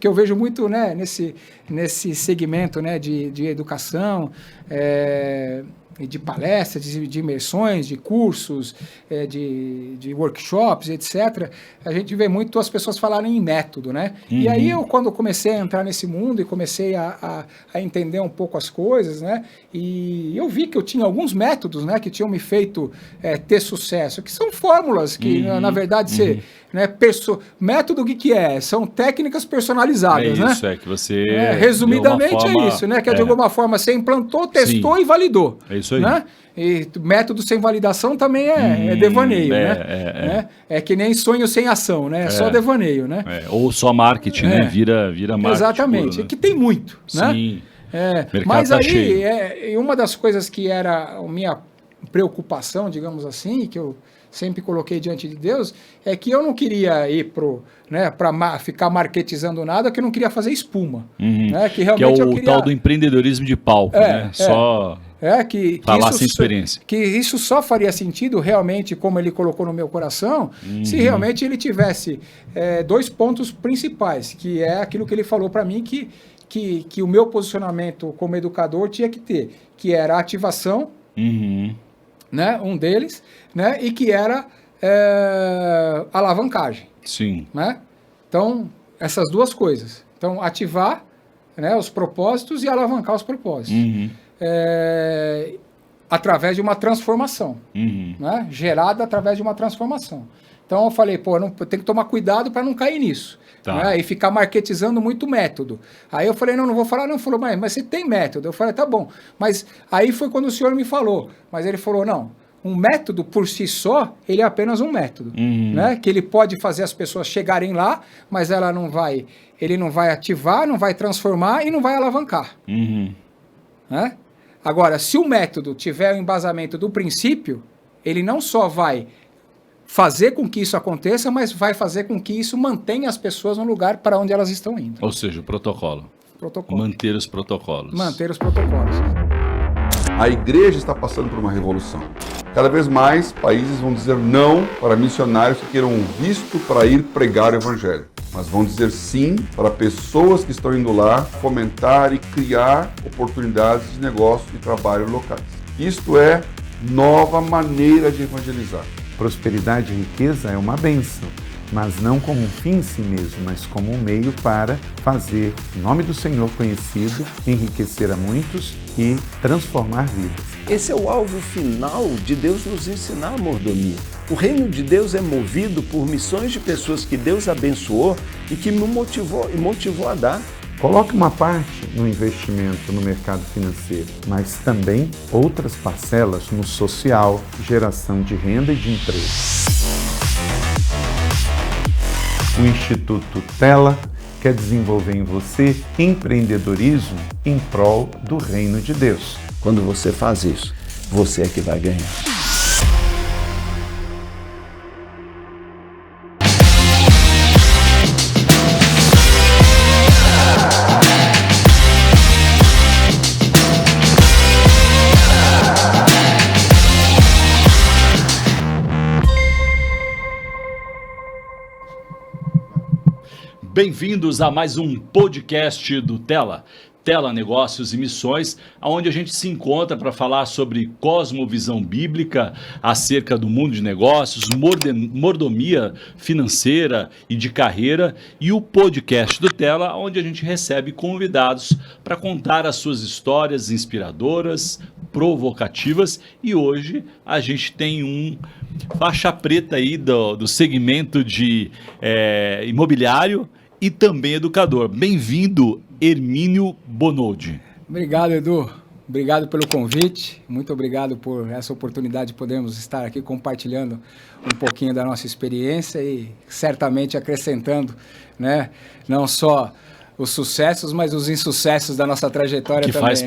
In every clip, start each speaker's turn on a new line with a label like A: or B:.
A: Que eu vejo muito, né, nesse segmento, né, de educação, de palestras, de imersões, de cursos, de workshops, etc., a gente vê muito as pessoas falarem em método, né? Uhum. E aí, quando comecei a entrar nesse mundo e comecei a entender um pouco as coisas, né? E eu vi que eu tinha alguns métodos, né, que tinham me feito ter sucesso, que são fórmulas que, na verdade, né, método, o que é? São técnicas personalizadas,
B: né? Isso,
A: né?
B: Que você...
A: resumidamente é isso, né? Que de alguma forma você implantou, testou e validou.
B: É isso aí.
A: Né? E método sem validação também é devaneio, né? É que nem sonho sem ação, né? É só devaneio, né?
B: Ou só marketing, né? Vira marketing.
A: Exatamente,
B: puro, né?
A: Que tem muito, né?
B: Sim.
A: Mas
B: tá
A: aí,
B: cheio.
A: uma das coisas que era a minha preocupação, digamos assim, que eu sempre coloquei diante de Deus, é que eu não queria ir para ficar marketizando nada, que eu não queria fazer espuma. Né? Que realmente
B: é o tal do empreendedorismo de palco, né? Só falar sem experiência.
A: Que isso só faria sentido realmente, como ele colocou no meu coração, se realmente ele tivesse dois pontos principais, que é aquilo que ele falou para mim, que o meu posicionamento como educador tinha que ter, que era a ativação, né, um deles, né, e que era alavancagem.
B: Sim.
A: Né? Então, essas duas coisas. Então, ativar, né, os propósitos e alavancar os propósitos. Através de uma transformação. Né? Gerada através de uma transformação. Então, eu falei, eu tenho que tomar cuidado para não cair nisso.
B: Tá.
A: Né? E ficar marketizando muito método. Aí eu falei, não vou falar, não. Falou, mas você tem método. Eu falei, tá bom. Mas aí foi quando o senhor me falou. Mas ele falou, não, um método por si só, ele é apenas um método. Né? Que ele pode fazer as pessoas chegarem lá, mas ele não vai ativar, não vai transformar e não vai alavancar. Né? Agora, se o método tiver o embasamento do princípio, ele não só vai fazer com que isso aconteça, mas vai fazer com que isso mantenha as pessoas no lugar para onde elas estão indo.
B: Ou seja, o protocolo. Manter os protocolos.
A: Manter os protocolos.
C: A igreja está passando por uma revolução. Cada vez mais países vão dizer não para missionários que queiram um visto para ir pregar o evangelho. Mas vão dizer sim para pessoas que estão indo lá fomentar e criar oportunidades de negócio e trabalho locais. Isto é nova maneira de evangelizar.
D: Prosperidade e riqueza é uma bênção, mas não como um fim em si mesmo, mas como um meio para fazer o nome do Senhor conhecido, enriquecer a muitos e transformar vidas.
E: Esse é o alvo final de Deus nos ensinar a mordomia. O reino de Deus é movido por missões de pessoas que Deus abençoou e que me motivou a dar.
D: Coloque uma parte no investimento no mercado financeiro, mas também outras parcelas no social, geração de renda e de emprego. O Instituto Tela quer desenvolver em você empreendedorismo em prol do reino de Deus.
E: Quando você faz isso, você é que vai ganhar.
B: Bem-vindos a mais um podcast do Tela Negócios e Missões, onde a gente se encontra para falar sobre cosmovisão bíblica acerca do mundo de negócios, mordomia financeira e de carreira, e o podcast do Tela, onde a gente recebe convidados para contar as suas histórias inspiradoras, provocativas, e hoje a gente tem um faixa preta aí do segmento de imobiliário e também educador. Bem-vindo, Hermínio Bonoldi.
A: Obrigado, Edu. Obrigado pelo convite. Muito obrigado por essa oportunidade de podermos estar aqui compartilhando um pouquinho da nossa experiência e certamente acrescentando, né, não só os sucessos, mas os insucessos da nossa trajetória
B: que
A: também.
B: Faz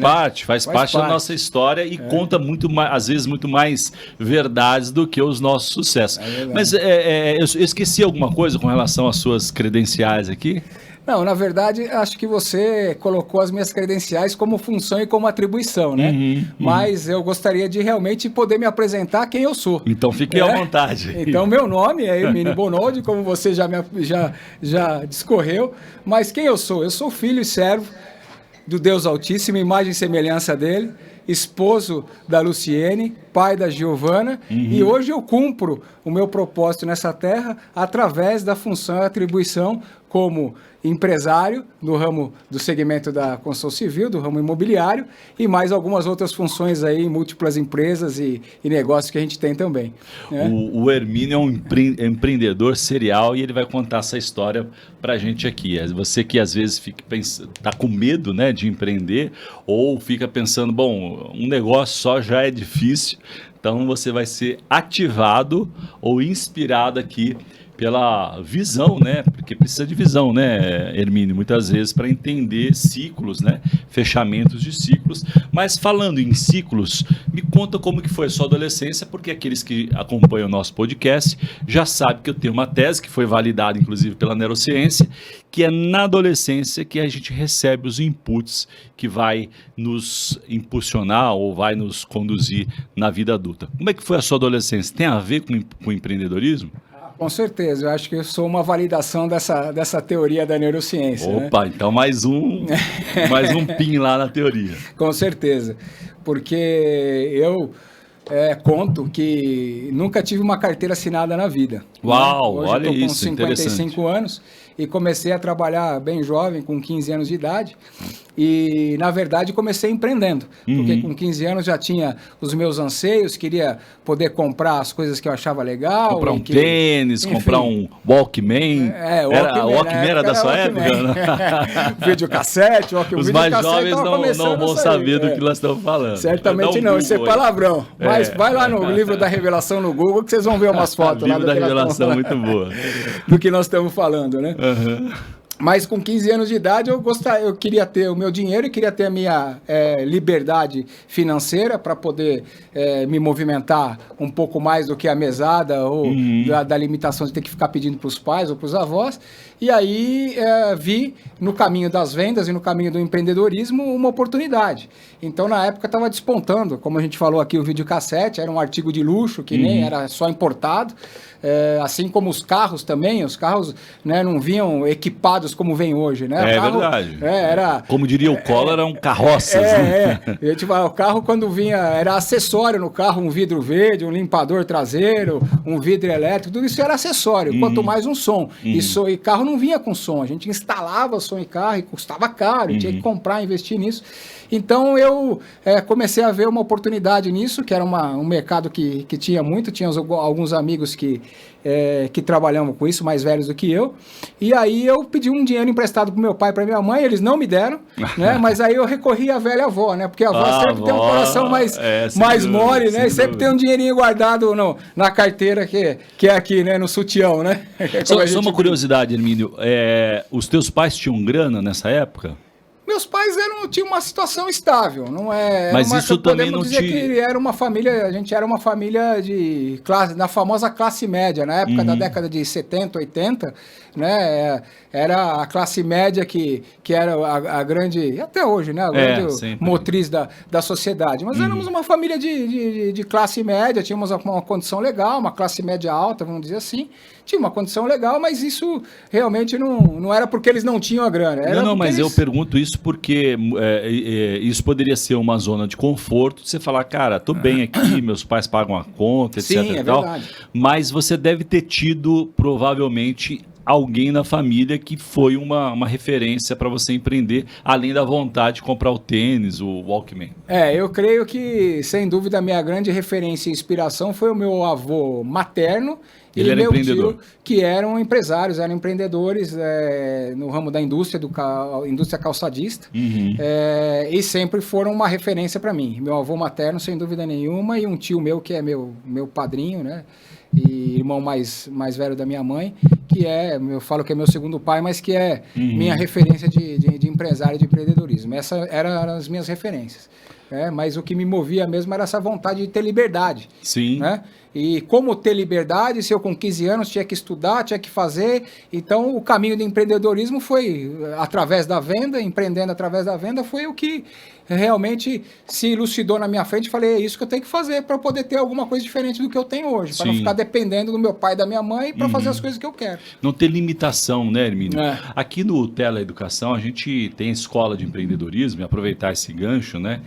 B: parte da nossa história e conta muito mais, às vezes muito mais verdades do que os nossos sucessos. Mas eu esqueci alguma coisa com relação às suas credenciais aqui?
A: Não, na verdade, acho que você colocou as minhas credenciais como função e como atribuição, né? Mas eu gostaria de realmente poder me apresentar quem eu sou.
B: Então fique à vontade.
A: Então, meu nome é Hermínio Bonoldi, como você já discorreu. Mas quem eu sou? Eu sou filho e servo do Deus Altíssimo, imagem e semelhança dele, esposo da Luciene, pai da Giovana, e hoje eu cumpro o meu propósito nessa terra através da função e atribuição como empresário no ramo do segmento da construção civil, do ramo imobiliário, e mais algumas outras funções aí, múltiplas empresas e negócios que a gente tem também. Né?
B: O Hermínio é um empreendedor serial e ele vai contar essa história pra gente aqui. Você que às vezes tá com medo, né, de empreender, ou fica pensando, bom, um negócio só já é difícil, então você vai ser ativado ou inspirado aqui pela visão, né? Porque precisa de visão, né, Hermínio? Muitas vezes para entender ciclos, né? Fechamentos de ciclos. Mas falando em ciclos, me conta como que foi a sua adolescência, porque aqueles que acompanham o nosso podcast já sabem que eu tenho uma tese que foi validada, inclusive, pela neurociência, que é na adolescência que a gente recebe os inputs que vai nos impulsionar ou vai nos conduzir na vida adulta. Como é que foi a sua adolescência? Tem a ver com empreendedorismo?
A: Com certeza, eu acho que eu sou uma validação dessa teoria da neurociência.
B: Opa, né? Então mais um pin lá na teoria.
A: Com certeza, porque eu conto que nunca tive uma carteira assinada na vida.
B: Uau,
A: né? Hoje
B: olha
A: eu tô com
B: isso,
A: 55 anos e comecei a trabalhar bem jovem, com 15 anos de idade. E, na verdade, comecei empreendendo. Porque com 15 anos já tinha os meus anseios, queria poder comprar as coisas que eu achava legal.
B: Comprar um tênis, enfim, comprar um Walkman. Walkman era da sua época? Né?
A: Videocassete, Walkman.
B: Os mais jovens não vão saber do que nós estamos falando.
A: Certamente não, isso é palavrão. Mas vai lá no livro da revelação no Google que vocês vão ver umas fotos lá.
B: Livro da revelação, muito boa.
A: Do que nós estamos falando, né? Mas com 15 anos de idade eu queria ter o meu dinheiro e queria ter a minha liberdade financeira para poder me movimentar um pouco mais do que a mesada ou da limitação de ter que ficar pedindo para os pais ou para os avós. E aí vi no caminho das vendas e no caminho do empreendedorismo uma oportunidade. Então, na época, estava despontando, como a gente falou aqui, o videocassete, era um artigo de luxo, que nem era só importado. Assim como os carros também, os carros, né, não vinham equipados como vem hoje, né?
B: Verdade. Como diria o Collor, eram carroças.
A: O carro, quando vinha, era acessório no carro, um vidro verde, um limpador traseiro, um vidro elétrico, tudo isso era acessório, quanto mais um som. E carro não vinha com som, a gente instalava som em carro e custava caro, tinha que comprar, investir nisso. Então eu comecei a ver uma oportunidade nisso, que era um mercado que tinha muito, tinha alguns amigos que trabalhavam com isso, mais velhos do que eu, e aí eu pedi um dinheiro emprestado para meu pai e para minha mãe, eles não me deram, né? Mas aí eu recorri à velha avó, né? Porque a avó sempre tem um coração mais mole, né? E sempre tem um dinheirinho guardado na carteira que é aqui, né? No sutião, né?
B: Só uma curiosidade, Hermínio, os teus pais tinham grana nessa época?
A: Meus pais tinham uma situação estável, não é?
B: Mas isso também não
A: dizer que era uma família, a gente era uma família de classe, na famosa classe média, na época da década de 70, 80, né? Era a classe média que era a grande, até hoje, né? A grande motriz da sociedade. Mas éramos uma família de classe média, tínhamos uma condição legal, uma classe média alta, vamos dizer assim. Tinha uma condição legal, mas isso realmente não era porque eles não tinham a grana.
B: Mas eu pergunto isso porque isso poderia ser uma zona de conforto, você falar, cara, tô bem aqui, meus pais pagam a conta, etc.
A: Sim, é verdade.
B: Mas você deve ter tido, provavelmente, alguém na família que foi uma referência para você empreender, além da vontade de comprar o tênis, o Walkman.
A: Eu creio que, sem dúvida, a minha grande referência e inspiração foi o meu avô materno.
B: Ele era empreendedor.
A: Tio, que eram empresários, eram empreendedores no ramo da indústria calçadista, e sempre foram uma referência para mim. Meu avô materno, sem dúvida nenhuma, e um tio meu que é meu padrinho, né? E irmão mais velho da minha mãe, que eu falo que é meu segundo pai, mas que é minha referência de empresário de empreendedorismo. Essas eram as minhas referências. Mas o que me movia mesmo era essa vontade de ter liberdade.
B: Sim.
A: Né? E como ter liberdade, se eu com 15 anos tinha que estudar, tinha que fazer, então o caminho do empreendedorismo foi através da venda, empreendendo através da venda, foi o que realmente se elucidou na minha frente. Falei, é isso que eu tenho que fazer para poder ter alguma coisa diferente do que eu tenho hoje, para não ficar dependendo do meu pai e da minha mãe para fazer as coisas que eu quero.
B: Não ter limitação, né, Hermínio?
A: É.
B: Aqui no Tela Educação, a gente tem a escola de empreendedorismo, e aproveitar esse gancho, né,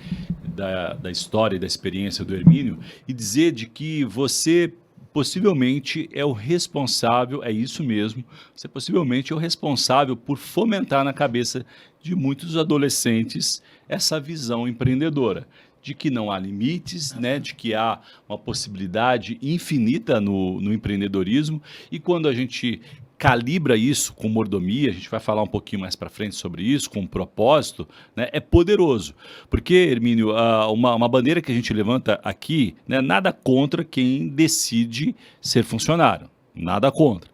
B: da história e da experiência do Hermínio, e dizer de que você possivelmente é o responsável, é isso mesmo, você possivelmente é o responsável por fomentar na cabeça de muitos adolescentes essa visão empreendedora, de que não há limites, né, de que há uma possibilidade infinita no empreendedorismo, e quando a gente calibra isso com mordomia, a gente vai falar um pouquinho mais para frente sobre isso, com um propósito, né, é poderoso. Porque, Hermínio, uma bandeira que a gente levanta aqui, né, nada contra quem decide ser funcionário, nada contra.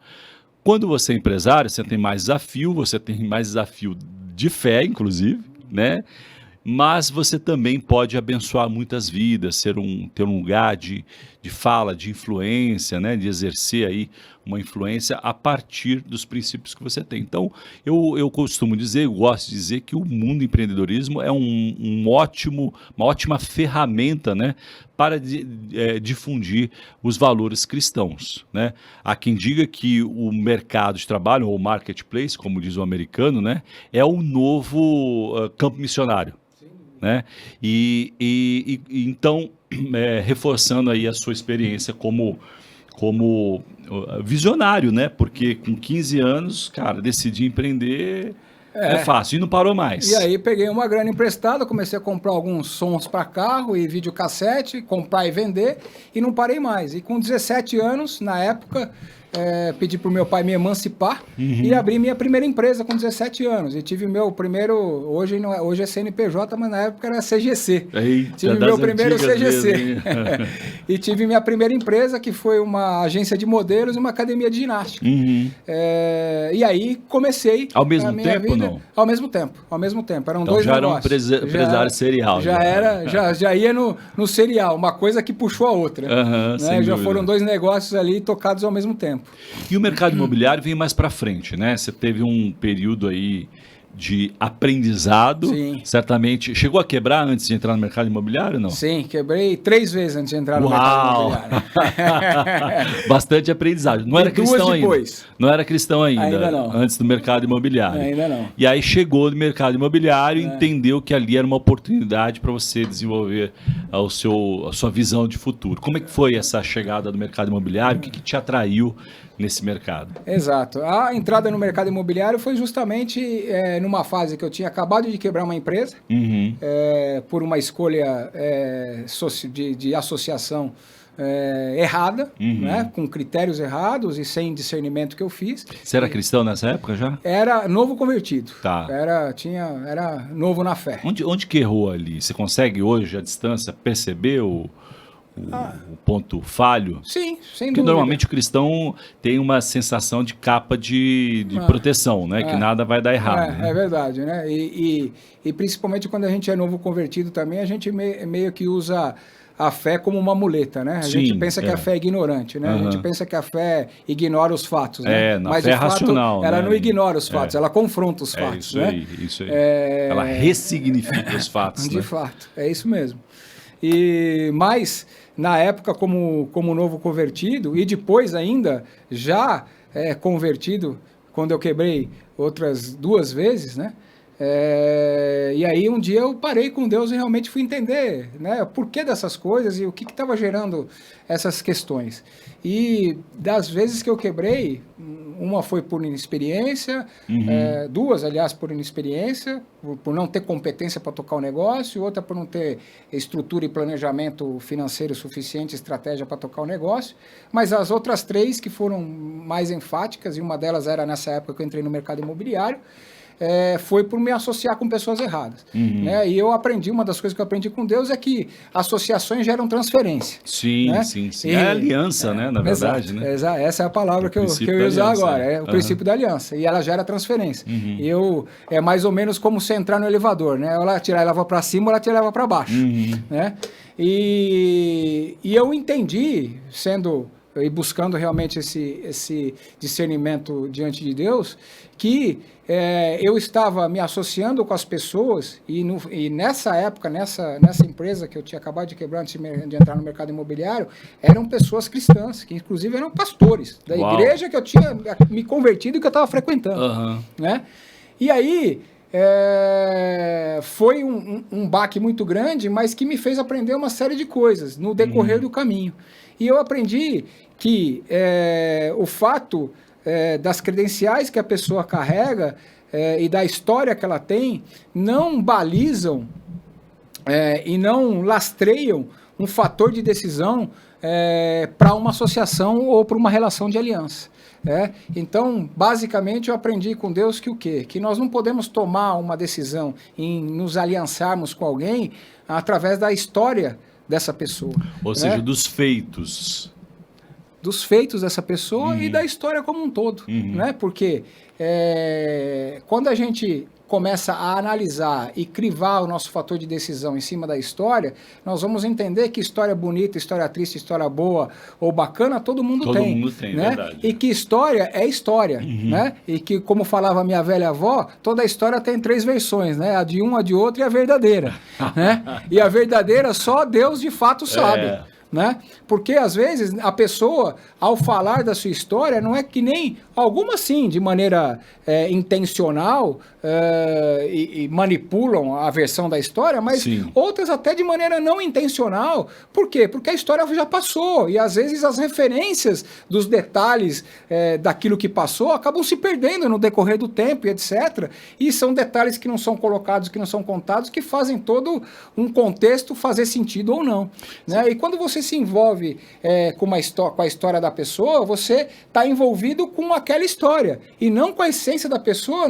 B: Quando você é empresário, você tem mais desafio de fé, inclusive, né? Mas você também pode abençoar muitas vidas, ter um lugar de fala, de influência, né? De exercer aí uma influência a partir dos princípios que você tem. Então, eu costumo dizer, eu gosto de dizer que o mundo do empreendedorismo é uma ótima ferramenta, né? Para difundir os valores cristãos, né? Há quem diga que o mercado de trabalho, ou marketplace, como diz o americano, né? É o novo campo missionário. Né? E então, reforçando aí a sua experiência como visionário, né? Porque com 15 anos, cara, decidi empreender é fácil, e não parou mais.
A: E aí peguei uma grana emprestada, comecei a comprar alguns sons para carro e videocassete, comprar e vender, e não parei mais. E com 17 anos, na época, pedi para o meu pai me emancipar e abri minha primeira empresa com 17 anos. E tive meu primeiro, hoje é CNPJ, mas na época era CGC.
B: Eita,
A: tive meu primeiro CGC. E tive minha primeira empresa, que foi uma agência de modelos e uma academia de ginástica. E aí comecei
B: ao mesmo tempo
A: vida,
B: ou não?
A: Ao mesmo tempo. Eram
B: então
A: dois
B: já
A: negócios.
B: Era um empresário serial.
A: Já ia no serial, uma coisa que puxou a outra. Né? Já foram dois negócios ali tocados ao mesmo tempo.
B: E o mercado imobiliário vem mais para frente, né? Você teve um período aí de aprendizado.
A: Sim.
B: Certamente. Chegou a quebrar antes de entrar no mercado imobiliário, não?
A: Sim, quebrei 3 vezes antes de entrar no mercado imobiliário.
B: Bastante aprendizado. Não era cristão ainda. Não era cristão ainda
A: não.
B: Antes do mercado imobiliário.
A: Ainda não.
B: E aí chegou no mercado imobiliário e entendeu que ali era uma oportunidade para você desenvolver a sua visão de futuro. Como é que foi essa chegada do mercado imobiliário? O que te atraiu nesse mercado?
A: Exato. A entrada no mercado imobiliário foi justamente numa fase que eu tinha acabado de quebrar uma empresa, por uma escolha de associação errada, né? Com critérios errados e sem discernimento que eu fiz.
B: Você era cristão nessa época já?
A: Era novo convertido.
B: Tá.
A: Era novo na fé.
B: Onde que errou ali? Você consegue hoje, à distância, perceber o ponto falho?
A: Sim, sem
B: Porque
A: dúvida.
B: normalmente o cristão tem uma sensação de capa de proteção, né? Que nada vai dar errado. Né?
A: É verdade, né? E principalmente quando a gente é novo convertido também, a gente meio que usa a fé como uma muleta, né? A gente pensa que a fé é ignorante, né? A gente pensa que a fé ignora os fatos, né?
B: Mas fé o fato, racional,
A: ela
B: né?
A: não ignora os fatos, ela confronta os fatos,
B: isso
A: né?
B: Aí, isso aí. Ela ressignifica os fatos,
A: de
B: né?
A: fato, é isso mesmo. Mas, na época, como novo convertido, e depois ainda, já convertido, quando eu quebrei outras 2 vezes, né? E aí um dia eu parei com Deus e realmente fui entender, né, o porquê dessas coisas e o que estava gerando essas questões. E das vezes que eu quebrei, uma foi por inexperiência, 2, aliás, por inexperiência, por não ter competência para tocar o negócio, outra por não ter estrutura e planejamento financeiro suficiente, estratégia para tocar o negócio, mas as outras 3 que foram mais enfáticas, e uma delas era nessa época que eu entrei no mercado imobiliário, foi por me associar com pessoas erradas. Né? E eu aprendi, uma das coisas que eu aprendi com Deus é que associações geram transferência.
B: Sim,
A: né?
B: sim. É aliança, né? Na verdade,
A: exato,
B: né?
A: Exato. Essa é a palavra que eu ia usar agora. É o princípio da aliança. E ela gera transferência. E é mais ou menos como você entrar no elevador, né? Ela te leva para cima, ela te leva para baixo. Né? E eu entendi, e buscando realmente esse discernimento diante de Deus, que eu estava me associando com as pessoas e nessa época, nessa empresa que eu tinha acabado de quebrar antes de entrar no mercado imobiliário, eram pessoas cristãs, que inclusive eram pastores da igreja que eu tinha me convertido e que eu estava frequentando. Né? E aí foi um baque muito grande, mas que me fez aprender uma série de coisas no decorrer do caminho. E eu aprendi que o fato das credenciais que a pessoa carrega e da história que ela tem não balizam e não lastreiam um fator de decisão para uma associação ou para uma relação de aliança. Então, basicamente, eu aprendi com Deus que o quê? Que nós não podemos tomar uma decisão em nos aliançarmos com alguém através da história dessa pessoa.
B: Ou seja, dos feitos.
A: Dos feitos dessa pessoa e da história como um todo. Né? Porque quando a gente começa a analisar e crivar o nosso fator de decisão em cima da história, nós vamos entender que história bonita, história triste, história boa ou bacana, todo mundo tem. Todo mundo tem, né? Verdade. E que história é história. Né? E que, como falava minha velha avó, toda história tem 3 versões, né? A de um, a de outro e a verdadeira. Né? E a verdadeira só Deus de fato sabe. Né? Porque às vezes a pessoa, ao falar da sua história, não é que nem algumas sim, de maneira intencional e manipulam a versão da história, mas outras até de maneira não intencional. Por quê? Porque a história já passou e às vezes as referências dos detalhes daquilo que passou acabam se perdendo no decorrer do tempo e etc. E são detalhes que não são colocados, que não são contados, que fazem todo um contexto fazer sentido ou não. Né? E quando você se envolve com a história da pessoa, você está envolvido com aquela história e não com a essência da pessoa,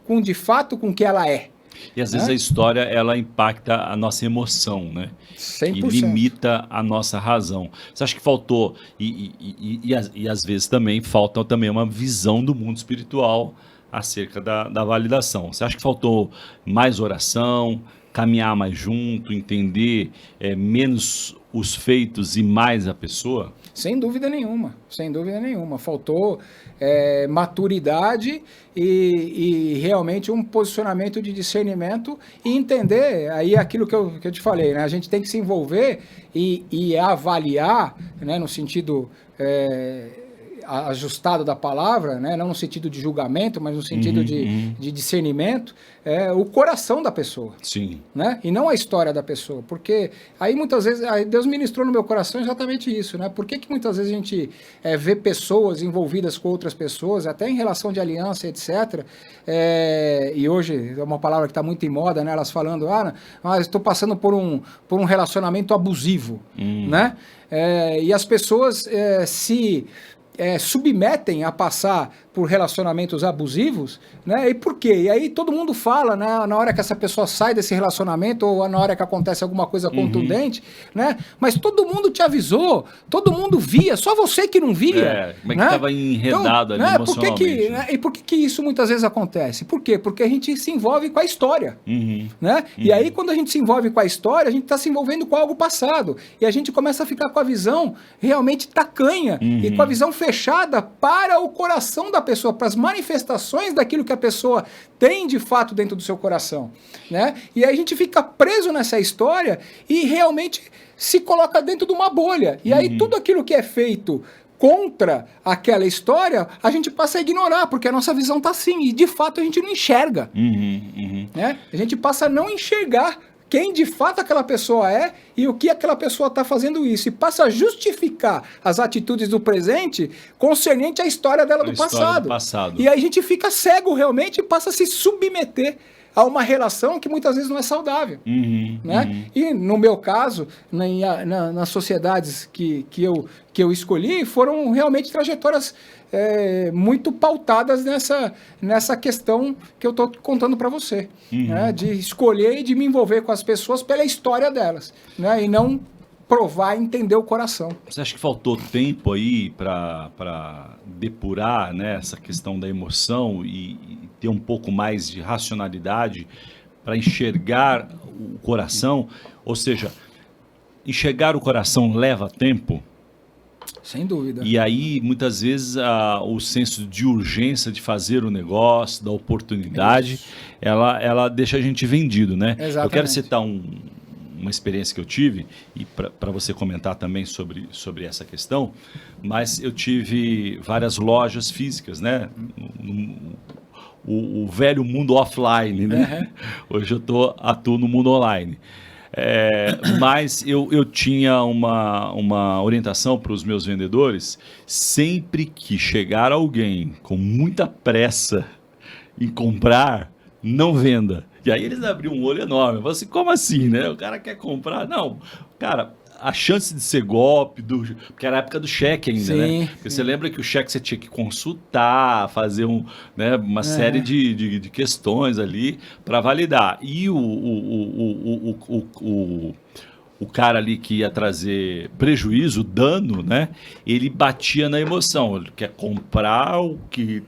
A: com de fato com o que ela é.
B: E às vezes a história ela impacta a nossa emoção, né?
A: 100%.
B: E limita a nossa razão. Você acha que faltou, e às vezes também falta uma visão do mundo espiritual acerca da validação? Você acha que faltou mais oração, caminhar mais junto, entender menos os feitos e mais a pessoa?
A: Sem dúvida nenhuma, sem dúvida nenhuma. Faltou maturidade e realmente um posicionamento de discernimento e entender aí aquilo que eu te falei, né? A gente tem que se envolver e avaliar, né, no sentido ajustado da palavra, né? Não no sentido de julgamento, mas no sentido de discernimento, o coração da pessoa.
B: Sim.
A: Né? E não a história da pessoa, porque aí muitas vezes, Deus ministrou no meu coração exatamente isso, né? Por que muitas vezes a gente vê pessoas envolvidas com outras pessoas, até em relação de aliança, etc., e hoje é uma palavra que está muito em moda, né? Elas falando, estou passando por um relacionamento abusivo, né? E as pessoas se submetem a passar por relacionamentos abusivos, né? E por quê? E aí todo mundo fala, né? Na hora que essa pessoa sai desse relacionamento ou na hora que acontece alguma coisa contundente, né? Mas todo mundo te avisou, todo mundo via, só você que não via.
B: Como é que estava enredado ali emocionalmente.
A: E por que isso muitas vezes acontece? Por quê? Porque a gente se envolve com a história, né? E aí quando a gente se envolve com a história, a gente está se envolvendo com algo passado e a gente começa a ficar com a visão realmente tacanha e com a visão fechada para o coração da pessoa, para as manifestações daquilo que a pessoa tem de fato dentro do seu coração, né? E aí a gente fica preso nessa história e realmente se coloca dentro de uma bolha. E aí tudo aquilo que é feito contra aquela história, a gente passa a ignorar, porque a nossa visão está assim, e de fato a gente não enxerga. Né? A gente passa a não enxergar quem de fato aquela pessoa é e o que aquela pessoa está fazendo isso. E passa a justificar as atitudes do presente concernente à história dela do passado. E aí a gente fica cego realmente e passa a se submeter a uma relação que muitas vezes não é saudável. Né? E no meu caso, nas sociedades que eu escolhi, foram realmente trajetórias muito pautadas nessa questão que eu estou contando para você, né? De escolher e de me envolver com as pessoas pela história delas, né? E não provar e entender o coração.
B: Você acha que faltou tempo aí para depurar, né, essa questão da emoção e ter um pouco mais de racionalidade para enxergar o coração? Ou seja, enxergar o coração leva tempo?
A: Sem dúvida.
B: E aí, muitas vezes, o senso de urgência de fazer o negócio, da oportunidade, ela deixa a gente vendido, né?
A: Exatamente.
B: Eu quero citar uma experiência que eu tive, e para você comentar também sobre essa questão, mas eu tive várias lojas físicas, né? O velho mundo offline, né? Hoje eu atuo no mundo online. Mas eu tinha uma orientação para os meus vendedores: sempre que chegar alguém com muita pressa em comprar, não venda. E aí eles abriam um olho enorme. Eu falei assim, como assim, né? O cara quer comprar? Não, cara, a chance de ser golpe, porque era a época do cheque ainda, né? Porque você lembra que o cheque você tinha que consultar, fazer uma série de questões ali para validar. E o cara ali que ia trazer prejuízo, dano, né? Ele batia na emoção. Ele quer comprar o que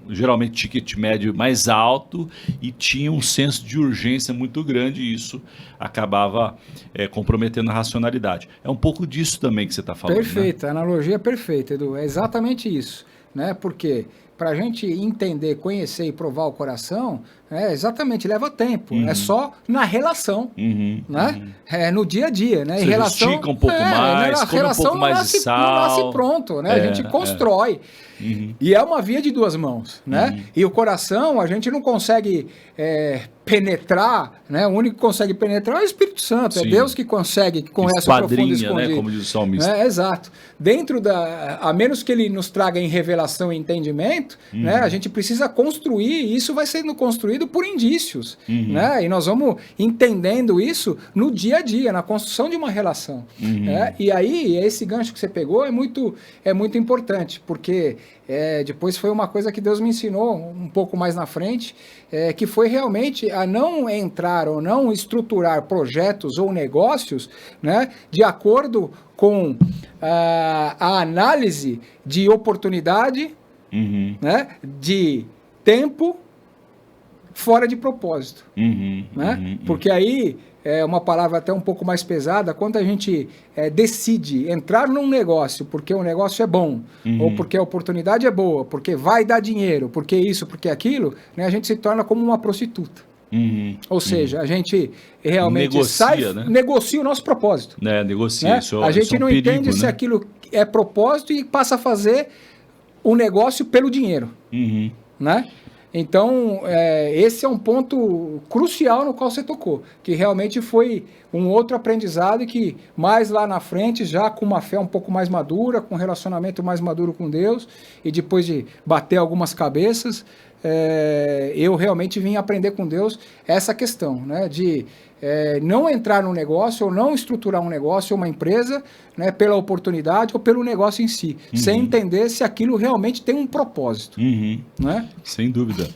B: geralmente ticket médio mais alto e tinha um senso de urgência muito grande e isso acabava comprometendo a racionalidade. É um pouco disso também que você está falando.
A: Perfeito,
B: né?
A: A analogia é perfeita, Edu. É exatamente isso, né? Porque para a gente entender, conhecer e provar o coração, exatamente, leva tempo. É só na relação, né? No dia a dia, né?
B: Você estica um pouco mais, come um pouco mais de sal.
A: Não nasce pronto, né? A gente constrói. E é uma via de duas mãos, né? E o coração, a gente não consegue penetrar, né? O único que consegue penetrar é o Espírito Santo. Sim. É Deus que consegue, que conhece o profundo escondido.
B: Né? Como diz o salmista.
A: Exato. A menos que ele nos traga em revelação e entendimento, né? A gente precisa construir, e isso vai sendo construído por indícios, né? E nós vamos entendendo isso no dia a dia, na construção de uma relação. Né? E aí, esse gancho que você pegou é muito importante, porque depois foi uma coisa que Deus me ensinou um pouco mais na frente, que foi realmente a não entrar ou não estruturar projetos ou negócios, né, de acordo com a análise de oportunidade, né, de tempo fora de propósito. Né? Porque aí é uma palavra até um pouco mais pesada, quando a gente decide entrar num negócio porque o negócio é bom, ou porque a oportunidade é boa, porque vai dar dinheiro, porque isso, porque aquilo, né, a gente se torna como uma prostituta. Ou seja, a gente realmente negocia o nosso propósito.
B: Negocia.
A: Né?
B: Isso,
A: a gente não
B: perigo,
A: entende se aquilo é propósito e passa a fazer o negócio pelo dinheiro. Né? Então, esse é um ponto crucial no qual você tocou, que realmente foi um outro aprendizado e que mais lá na frente, já com uma fé um pouco mais madura, com um relacionamento mais maduro com Deus, e depois de bater algumas cabeças, eu realmente vim aprender com Deus essa questão, né, de não entrar no negócio ou não estruturar um negócio ou uma empresa, né, pela oportunidade ou pelo negócio em si, sem entender se aquilo realmente tem um propósito. Né?
B: Sem dúvida.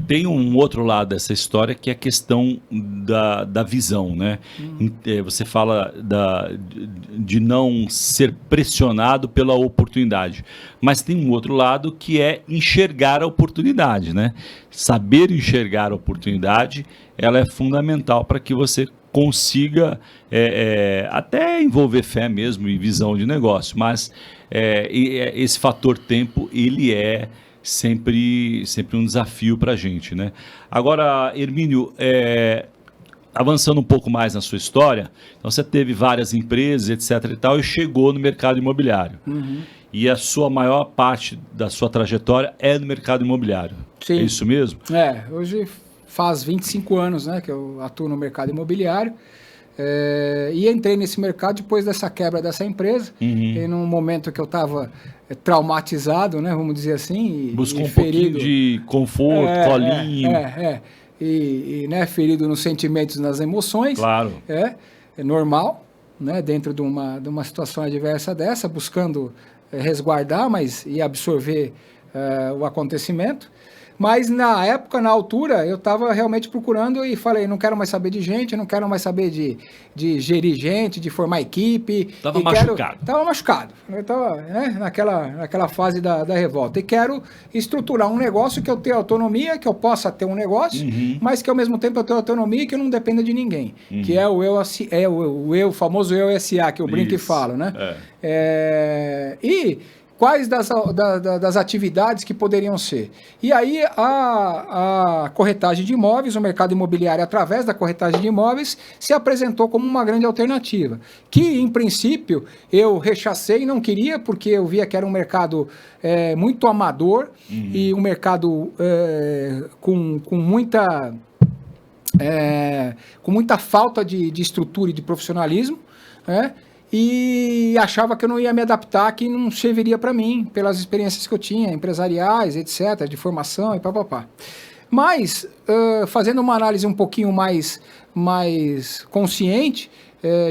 B: Tem um outro lado dessa história que é a questão da visão, né? Você fala de não ser pressionado pela oportunidade, mas tem um outro lado que é enxergar a oportunidade, né? Saber enxergar a oportunidade, ela é fundamental para que você consiga até envolver fé mesmo e visão de negócio, mas esse fator tempo, ele é sempre um desafio para a gente, né? Agora, Hermínio, avançando um pouco mais na sua história, então você teve várias empresas, etc. e tal, e chegou no mercado imobiliário. E a sua maior parte da sua trajetória é no mercado imobiliário.
A: Sim.
B: É isso mesmo?
A: Hoje faz 25 anos, né, que eu atuo no mercado imobiliário. E entrei nesse mercado depois dessa quebra dessa empresa, e num momento que eu estava traumatizado, né, vamos dizer assim,
B: buscou um pouquinho de conforto, colinho,
A: e né, ferido nos sentimentos, nas emoções.
B: Claro.
A: É normal, né, dentro de uma situação adversa dessa, buscando resguardar, mas ia absorver o acontecimento. Mas na época, na altura, eu estava realmente procurando e falei, não quero mais saber de gente, não quero mais saber de gerir gente, de formar equipe.
B: Estava machucado.
A: Estava machucado. Eu estava, né, naquela fase da revolta. E quero estruturar um negócio que eu tenha autonomia, que eu possa ter um negócio, mas que ao mesmo tempo eu tenha autonomia e que eu não dependa de ninguém. Que é o famoso eu SA, que eu brinco e falo, né? E quais das atividades que poderiam ser. E aí a corretagem de imóveis, o mercado imobiliário através da corretagem de imóveis se apresentou como uma grande alternativa, que em princípio eu rechacei, não queria, porque eu via que era um mercado muito amador e um mercado com muita falta de estrutura e de profissionalismo, né? E achava que eu não ia me adaptar, que não serviria para mim, pelas experiências que eu tinha, empresariais, etc., de formação e papapá. Mas, fazendo uma análise um pouquinho mais consciente,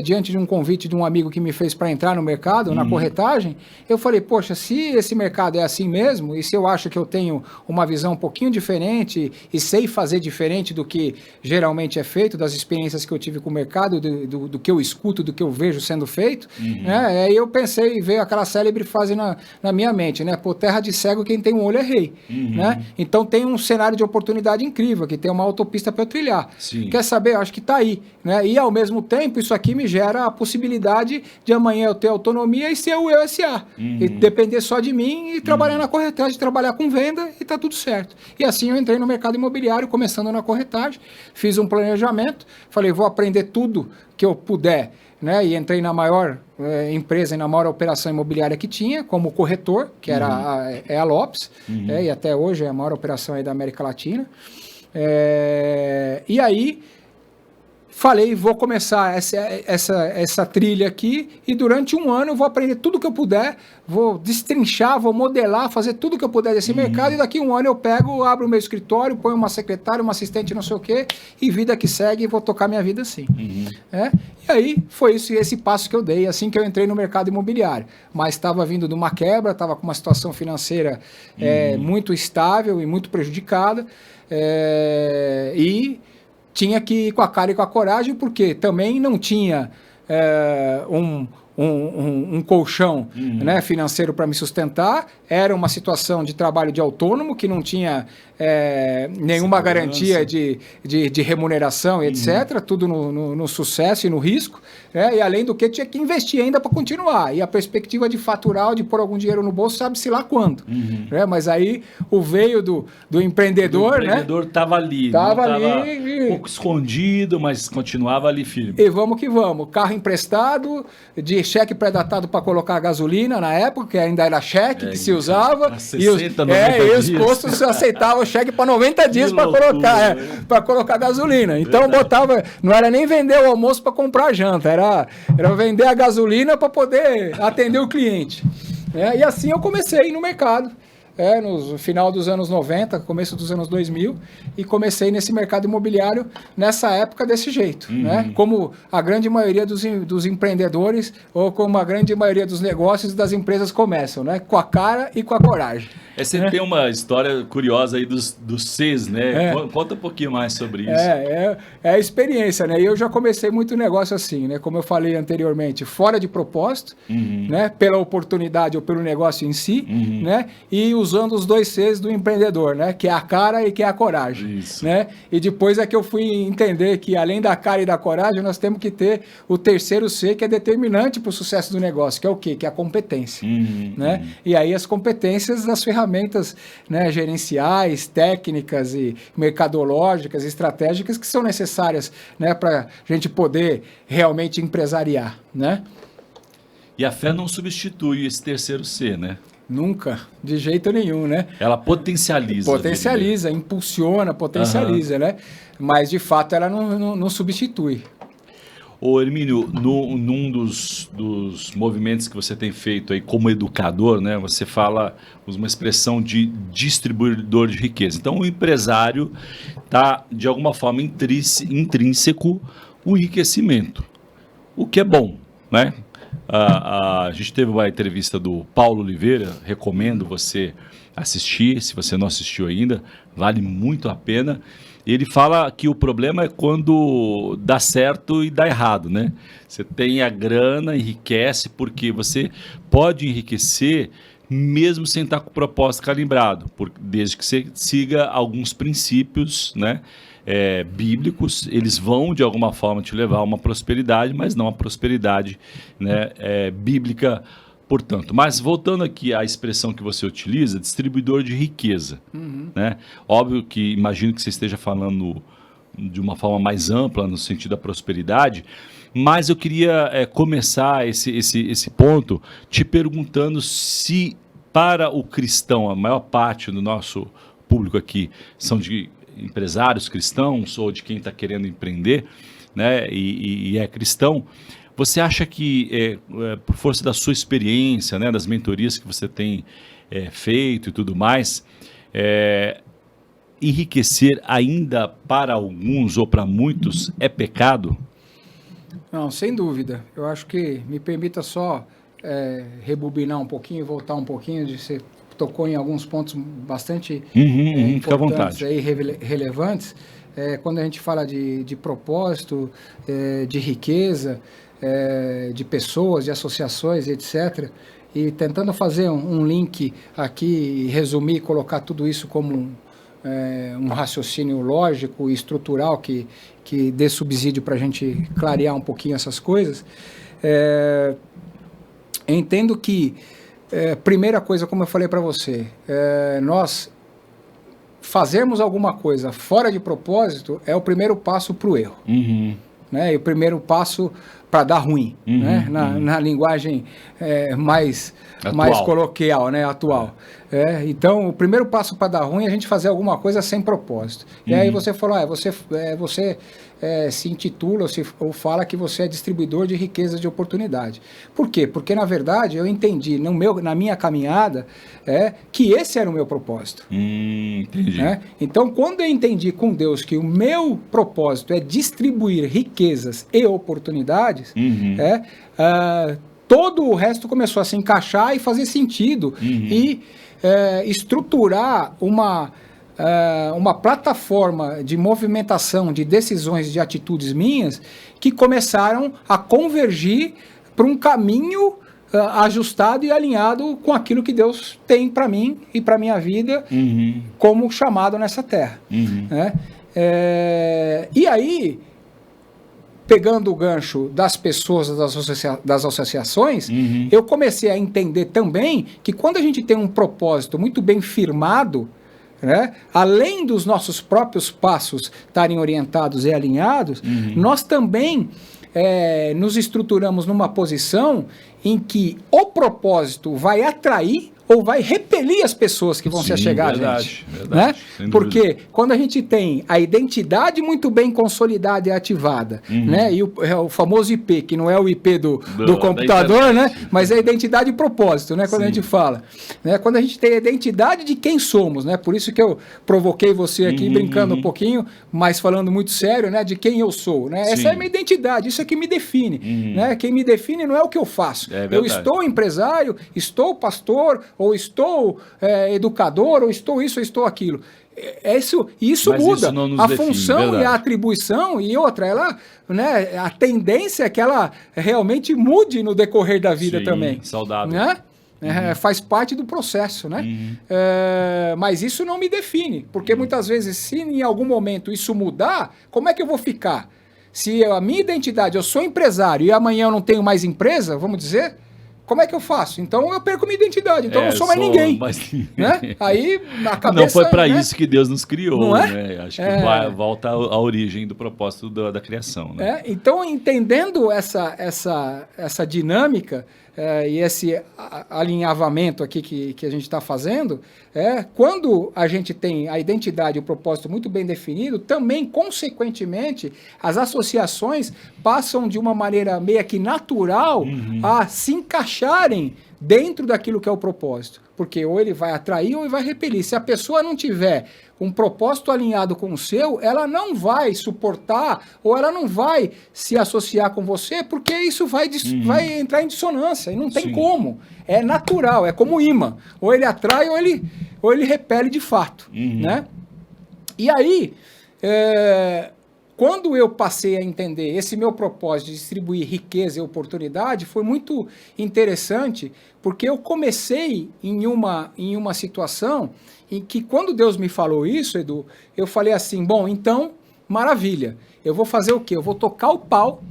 A: diante de um convite de um amigo que me fez para entrar no mercado, na corretagem, eu falei, poxa, se esse mercado é assim mesmo, e se eu acho que eu tenho uma visão um pouquinho diferente e sei fazer diferente do que geralmente é feito, das experiências que eu tive com o mercado, do que eu escuto, do que eu vejo sendo feito, né? Aí eu pensei e veio aquela célebre frase na minha mente, né? Pô, terra de cego, quem tem um olho é rei, né? Então tem um cenário de oportunidade incrível, que tem uma autopista para eu trilhar.
B: Sim.
A: Quer saber? Eu acho que está aí, né? E ao mesmo tempo, isso aqui me gera a possibilidade de amanhã eu ter autonomia e ser o eu SA. E depender só de mim e trabalhar na corretagem, trabalhar com venda e tá tudo certo. E assim eu entrei no mercado imobiliário, começando na corretagem, fiz um planejamento, falei, vou aprender tudo que eu puder, né? E entrei na maior empresa e na maior operação imobiliária que tinha, como corretor, que era a Lopes, e até hoje é a maior operação aí da América Latina. E aí falei, vou começar essa trilha aqui e durante um ano eu vou aprender tudo que eu puder, vou destrinchar, vou modelar, fazer tudo que eu puder desse mercado e daqui um ano eu pego, abro o meu escritório, ponho uma secretária, uma assistente, não sei o quê, e vida que segue e vou tocar minha vida assim. E aí foi esse passo que eu dei, assim que eu entrei no mercado imobiliário. Mas estava vindo de uma quebra, estava com uma situação financeira muito instável e muito prejudicada, e tinha que ir com a cara e com a coragem, porque também não tinha um colchão né, financeiro para me sustentar, era uma situação de trabalho de autônomo, que não tinha nenhuma garantia de remuneração, etc., tudo no sucesso e no risco, né, e além do que tinha que investir ainda para continuar, e a perspectiva de faturar, de pôr algum dinheiro no bolso, sabe-se lá quando, né, mas aí o veio do empreendedor,
B: né? O empreendedor estava ali,
A: estava ali,
B: um pouco escondido, mas continuava ali firme.
A: E vamos que vamos, carro emprestado, de cheque pré-datado para colocar gasolina na época, que ainda era cheque que se usava,
B: 60,
A: e os postos aceitavam cheque para 90 dias para colocar gasolina. Então botava, não era nem vender o almoço para comprar janta, era vender a gasolina para poder atender o cliente. E assim eu comecei no mercado. No final dos anos 90, começo dos anos 2000, e comecei nesse mercado imobiliário nessa época desse jeito, né? Como a grande maioria dos empreendedores ou como a grande maioria dos negócios das empresas começam, né? Com a cara e com a coragem.
B: Você tem uma história curiosa aí dos Cs, né? Conta um pouquinho mais sobre isso.
A: É a experiência, né? E eu já comecei muito negócio assim, né? Como eu falei anteriormente, fora de propósito, né? Pela oportunidade ou pelo negócio em si, né? E usando os 2 Cs do empreendedor, né? Que é a cara e que é a coragem. Isso. Né? E depois é que eu fui entender que além da cara e da coragem, nós temos que ter o terceiro C, que é determinante para o sucesso do negócio, que é o quê? Que é a competência. Né? E aí as competências das ferramentas, né, gerenciais, técnicas e mercadológicas, estratégicas que são necessárias, né, para a gente poder realmente empresariar. Né?
B: E a fé não substitui esse terceiro C, né?
A: Nunca, de jeito nenhum, né?
B: Ela potencializa.
A: Potencializa, impulsiona, potencializa, né? Mas, de fato, ela não substitui.
B: Ô, Hermínio, num dos movimentos que você tem feito aí como educador, né? Você fala, usa uma expressão de distribuidor de riqueza. Então, o empresário está, de alguma forma, intrínseco o enriquecimento, o que é bom, né? a gente teve uma entrevista do Paulo Oliveira, recomendo você assistir, se você não assistiu ainda, vale muito a pena. Ele fala que o problema é quando dá certo e dá errado, né? Você tem a grana, enriquece, porque você pode enriquecer mesmo sem estar com o propósito calibrado, desde que você siga alguns princípios, né, bíblicos. Eles vão, de alguma forma, te levar a uma prosperidade, mas não a prosperidade, né, bíblica, portanto. Mas voltando aqui à expressão que você utiliza, distribuidor de riqueza, né? Óbvio que imagino que você esteja falando de uma forma mais ampla, no sentido da prosperidade, mas eu queria começar esse ponto te perguntando se, para o cristão, a maior parte do nosso público aqui são de empresários cristãos ou de quem está querendo empreender, né, e é cristão. Você acha que, por força da sua experiência, né, das mentorias que você tem feito e tudo mais, enriquecer ainda para alguns ou para muitos é pecado?
A: Não, sem dúvida. Eu acho que, me permita só rebobinar um pouquinho e voltar um pouquinho, você tocou em alguns pontos bastante
B: fica à vontade.
A: Aí, relevantes. Quando a gente fala de propósito, de riqueza, de pessoas, de associações, etc., e tentando fazer um link aqui, resumir, colocar tudo isso como um raciocínio lógico e estrutural que dê subsídio para a gente clarear um pouquinho essas coisas. Entendo que, primeira coisa, como eu falei para você, nós fazermos alguma coisa fora de propósito é o primeiro passo para o erro. Né? E o primeiro passo para dar ruim, né? Na linguagem mais coloquial, né? Atual. Então, o primeiro passo para dar ruim é a gente fazer alguma coisa sem propósito. E aí você falou, você se intitula ou fala que você é distribuidor de riquezas de oportunidade. Por quê? Porque, na verdade, eu entendi na minha caminhada que esse era o meu propósito.
B: Entendi.
A: Né? Então, quando eu entendi com Deus que o meu propósito é distribuir riquezas e oportunidades, todo o resto começou a se encaixar e fazer sentido e estruturar uma plataforma de movimentação, de decisões, de atitudes minhas que começaram a convergir para um caminho ajustado e alinhado com aquilo que Deus tem para mim e para minha vida como chamado nessa terra. Né? E aí, pegando o gancho das pessoas, das associações, eu comecei a entender também que quando a gente tem um propósito muito bem firmado, né, além dos nossos próprios passos estarem orientados e alinhados, nós também nos estruturamos numa posição em que o propósito vai atrair ou vai repelir as pessoas que vão se achegar a gente. Né? Porque quando a gente tem a identidade muito bem consolidada e ativada, né? E o famoso IP, que não é o IP do computador, né? Mas é a identidade e propósito, né? Quando a gente fala. Né? Quando a gente tem a identidade de quem somos, né? Por isso que eu provoquei você aqui brincando um pouquinho, mas falando muito sério, né? De quem eu sou. Né? Essa é a minha identidade, isso é que me define. Né? Quem me define não é o que eu faço. Eu estou empresário, estou pastor, ou estou educador, ou estou isso, ou estou aquilo. Isso
B: mas
A: muda.
B: Isso não nos
A: a
B: define,
A: função
B: verdade.
A: e a atribuição e outra, né, a tendência é que ela realmente mude no decorrer da vida também.
B: Saudável.
A: Né? Faz parte do processo, né? Mas isso não me define, porque muitas vezes, se em algum momento isso mudar, como é que eu vou ficar? Se a minha identidade, eu sou empresário e amanhã eu não tenho mais empresa, vamos dizer, como é que eu faço? Então eu perco minha identidade, então eu não sou mais ninguém. Né? Aí a cabeça...
B: Não foi para
A: né?
B: isso que Deus nos criou,
A: não é?
B: Né? Acho que volta à origem do propósito da criação. Né?
A: Então, entendendo essa dinâmica e esse alinhavamento aqui que a gente está fazendo, quando a gente tem a identidade e o propósito muito bem definido, também, consequentemente, as associações passam de uma maneira meio que natural a se encaixarem dentro daquilo que é o propósito. Porque ou ele vai atrair ou ele vai repelir. Se a pessoa não tiver um propósito alinhado com o seu, ela não vai suportar ou ela não vai se associar com você, porque isso vai entrar em dissonância, e não tem
B: Sim.
A: como. É natural, é como imã. Ou ele atrai ou ele repele de fato, né? E aí, quando eu passei a entender esse meu propósito de distribuir riqueza e oportunidade, foi muito interessante, porque eu comecei em uma situação em que, quando Deus me falou isso, Edu, eu falei assim, bom, então, maravilha, eu vou fazer o quê? Eu vou tocar o pau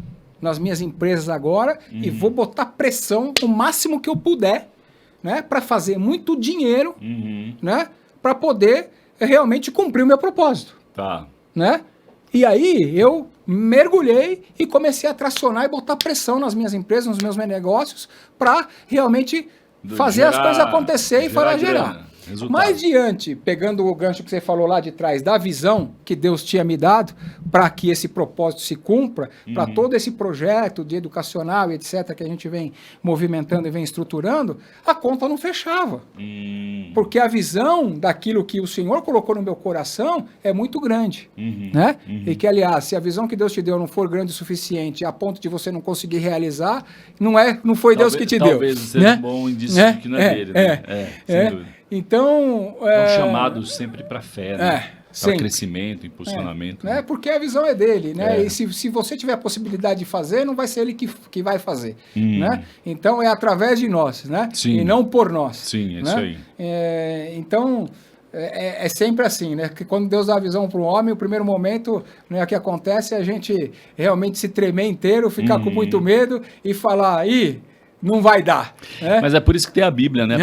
A: nas minhas empresas agora e vou botar pressão o máximo que eu puder, né, para fazer muito dinheiro, né, para poder realmente cumprir o meu propósito.
B: Tá.
A: Né? E aí eu mergulhei e comecei a tracionar e botar pressão nas minhas empresas, nos meus negócios, para realmente fazer as coisas acontecer e gerar.
B: Resultado.
A: Mais diante, pegando o gancho que você falou lá de trás, da visão que Deus tinha me dado para que esse propósito se cumpra, para todo esse projeto de educacional e etc., que a gente vem movimentando e vem estruturando, a conta não fechava. Porque a visão daquilo que o Senhor colocou no meu coração é muito grande. Né? E que, aliás, se a visão que Deus te deu não for grande o suficiente a ponto de você não conseguir realizar, não foi Deus que te deu.
B: Talvez seja um bom indício de que não é dele. Né? Sem dúvida.
A: Então...
B: É um chamado sempre para fé, né? Para
A: sempre.
B: Crescimento, impulsionamento.
A: Né? Porque a visão é dele, né? E se você tiver a possibilidade de fazer, não vai ser ele que vai fazer, né? Então é através de nós, né?
B: Sim.
A: E não por nós.
B: Sim, é
A: né?
B: isso aí.
A: Então é sempre assim, né? Que quando Deus dá a visão para o homem, o primeiro momento, né, que acontece é a gente realmente se tremer inteiro, ficar com muito medo e falar, não vai dar. Né?
B: Mas é por isso que tem a Bíblia, né?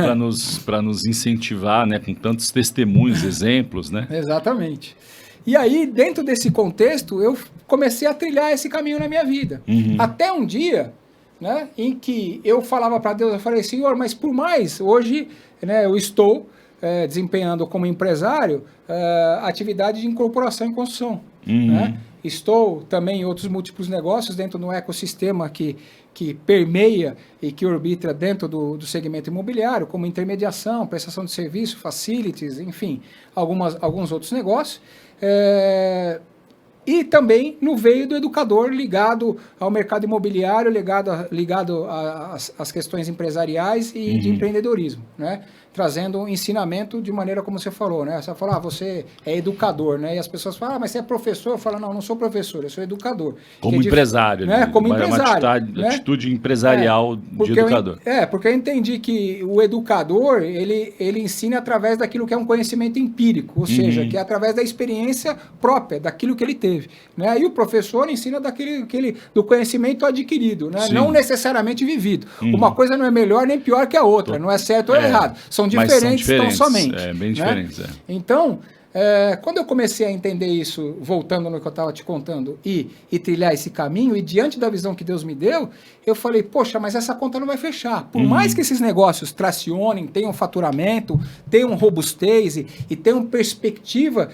B: Para nos incentivar, né? Com tantos testemunhos, exemplos, né?
A: Exatamente. E aí, dentro desse contexto, eu comecei a trilhar esse caminho na minha vida. Até um dia, né, em que eu falava para Deus, eu falei, Senhor, mas por mais, hoje, né, eu estou desempenhando como empresário atividade de incorporação e construção. Né? Estou também em outros múltiplos negócios dentro do ecossistema que permeia e que orbita dentro do segmento imobiliário, como intermediação, prestação de serviço, facilities, enfim, alguns outros negócios. E também no veio do educador ligado ao mercado imobiliário, ligado às questões empresariais e de empreendedorismo, né? Trazendo um ensinamento de maneira como você falou, né? Você fala, você é educador, né? E as pessoas falam, mas você é professor? Eu falo, não sou professor, eu sou educador.
B: Como empresário,
A: né? Como empresário.
B: Uma atitude empresarial de educador.
A: Porque eu entendi que o educador, ele ensina através daquilo que é um conhecimento empírico, ou seja, que é através da experiência própria, daquilo que ele teve. Né? E o professor ensina do conhecimento adquirido, né? Não necessariamente vivido. Uma coisa não é melhor nem pior que a outra, não é certo ou errado. São diferentes tão somente.
B: Bem diferentes.
A: Então, quando eu comecei a entender isso, voltando no que eu estava te contando, e trilhar esse caminho, e diante da visão que Deus me deu, eu falei, poxa, mas essa conta não vai fechar. Por mais que esses negócios tracionem, tenham faturamento, tenham robustez e tenham perspectiva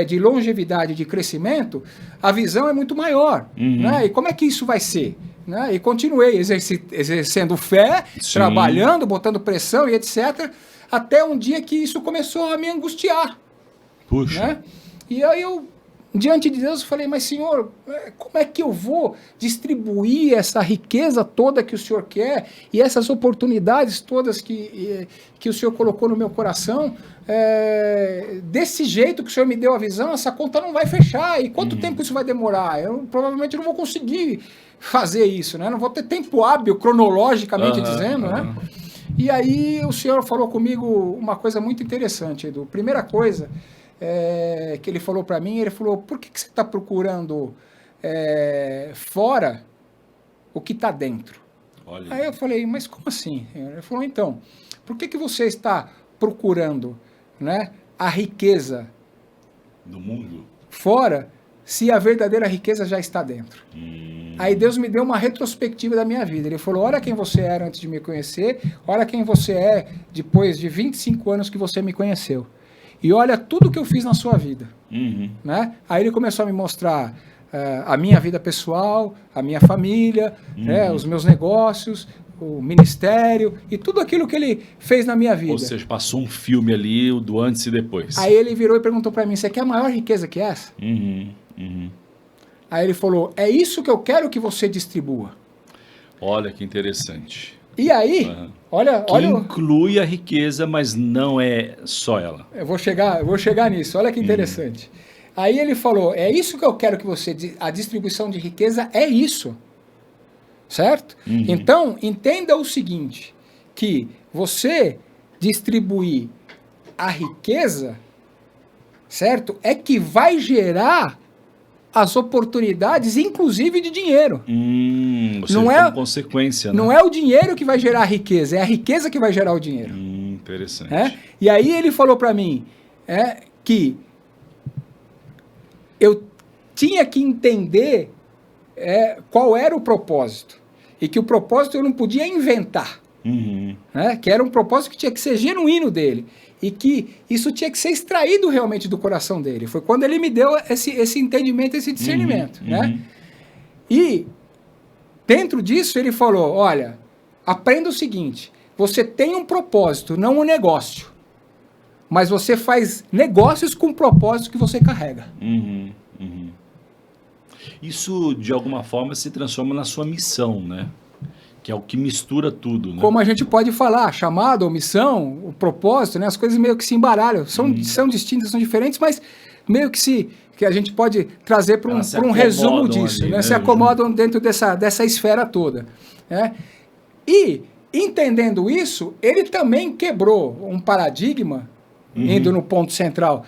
A: de longevidade, de crescimento, a visão é muito maior. Né? E como é que isso vai ser? Né? E continuei exercendo fé, trabalhando, botando pressão e etc., até um dia que isso começou a me angustiar.
B: Puxa.
A: Né? E aí eu, diante de Deus, falei, mas Senhor, como é que eu vou distribuir essa riqueza toda que o Senhor quer e essas oportunidades todas que o Senhor colocou no meu coração, desse jeito que o Senhor me deu a visão, essa conta não vai fechar. E quanto tempo isso vai demorar? Eu provavelmente não vou conseguir fazer isso, né? Não vou ter tempo hábil, cronologicamente dizendo, né? E aí o Senhor falou comigo uma coisa muito interessante, Edu. Primeira coisa que ele falou para mim, ele falou, por que você está procurando fora o que está dentro? Olha. Aí eu falei, mas como assim? Ele falou, então, por que você está procurando, né, a riqueza
B: do mundo
A: fora, se a verdadeira riqueza já está dentro? Aí Deus me deu uma retrospectiva da minha vida. Ele falou, olha quem você era antes de me conhecer, olha quem você é depois de 25 anos que você me conheceu. E olha tudo que eu fiz na sua vida. Né? Aí ele começou a me mostrar a minha vida pessoal, a minha família, né, os meus negócios, o ministério e tudo aquilo que ele fez na minha vida.
B: Ou seja, passou um filme ali, o do antes e depois.
A: Aí ele virou e perguntou para mim, você quer a maior riqueza que essa? Aí ele falou, é isso que eu quero que você distribua.
B: Olha que interessante.
A: E aí, olha...
B: inclui a riqueza, mas não é só ela.
A: Eu vou chegar nisso, olha que interessante. Aí ele falou, é isso que eu quero que você... A distribuição de riqueza é isso. Certo? Então, entenda o seguinte, que você distribuir a riqueza, certo? É que vai gerar as oportunidades, inclusive de dinheiro.
B: Não é consequência, né?
A: Não é o dinheiro que vai gerar a riqueza, é a riqueza que vai gerar o dinheiro.
B: Interessante.
A: E aí ele falou para mim que eu tinha que entender qual era o propósito. E que o propósito eu não podia inventar. Que era um propósito que tinha que ser genuíno dele. E que isso tinha que ser extraído realmente do coração dele. Foi quando ele me deu esse entendimento, esse discernimento. E dentro disso ele falou, olha, aprenda o seguinte, você tem um propósito, não um negócio. Mas você faz negócios com o propósito que você carrega.
B: Isso, de alguma forma, se transforma na sua missão, né? Que é o que mistura tudo, né?
A: Como a gente pode falar, chamado, ou missão, o propósito, né? As coisas meio que se embaralham. São distintas, são diferentes, mas meio que a gente pode trazer para um resumo disso. Ali, né? Se acomodam dentro dessa esfera toda. E, entendendo isso, ele também quebrou um paradigma, indo no ponto central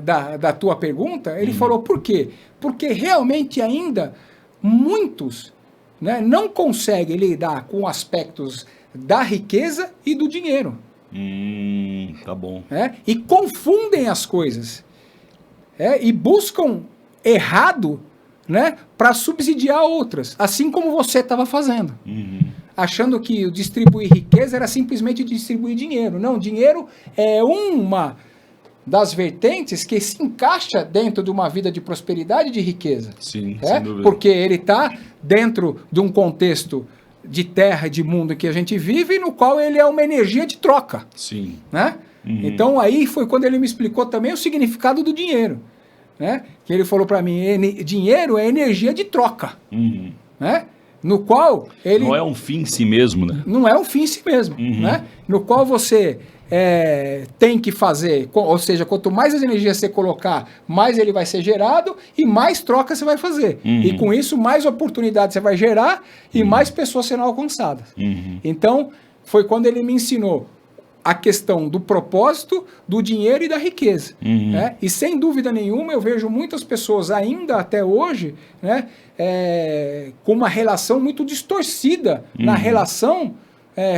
A: da tua pergunta, ele falou por quê? Porque realmente ainda muitos, né, não conseguem lidar com aspectos da riqueza e do dinheiro.
B: Tá bom.
A: E confundem as coisas. E buscam errado, né, para subsidiar outras, assim como você estava fazendo. Achando que o distribuir riqueza era simplesmente distribuir dinheiro. Não, dinheiro é uma das vertentes que se encaixa dentro de uma vida de prosperidade e de riqueza.
B: Sim, sem dúvida.
A: Porque ele está dentro de um contexto de terra e de mundo que a gente vive, no qual ele é uma energia de troca.
B: Sim.
A: Né? Então aí foi quando ele me explicou também o significado do dinheiro. Né? Que ele falou para mim, dinheiro é energia de troca. Né? No qual ele...
B: Não é um fim em si mesmo, né?
A: Não é um fim em si mesmo. Né? No qual você tem que fazer, ou seja, quanto mais as energias você colocar, mais ele vai ser gerado e mais troca você vai fazer. E com isso, mais oportunidades você vai gerar e mais pessoas serão alcançadas. Então, foi quando ele me ensinou a questão do propósito, do dinheiro e da riqueza. Né? E sem dúvida nenhuma, eu vejo muitas pessoas ainda até hoje, né, com uma relação muito distorcida na relação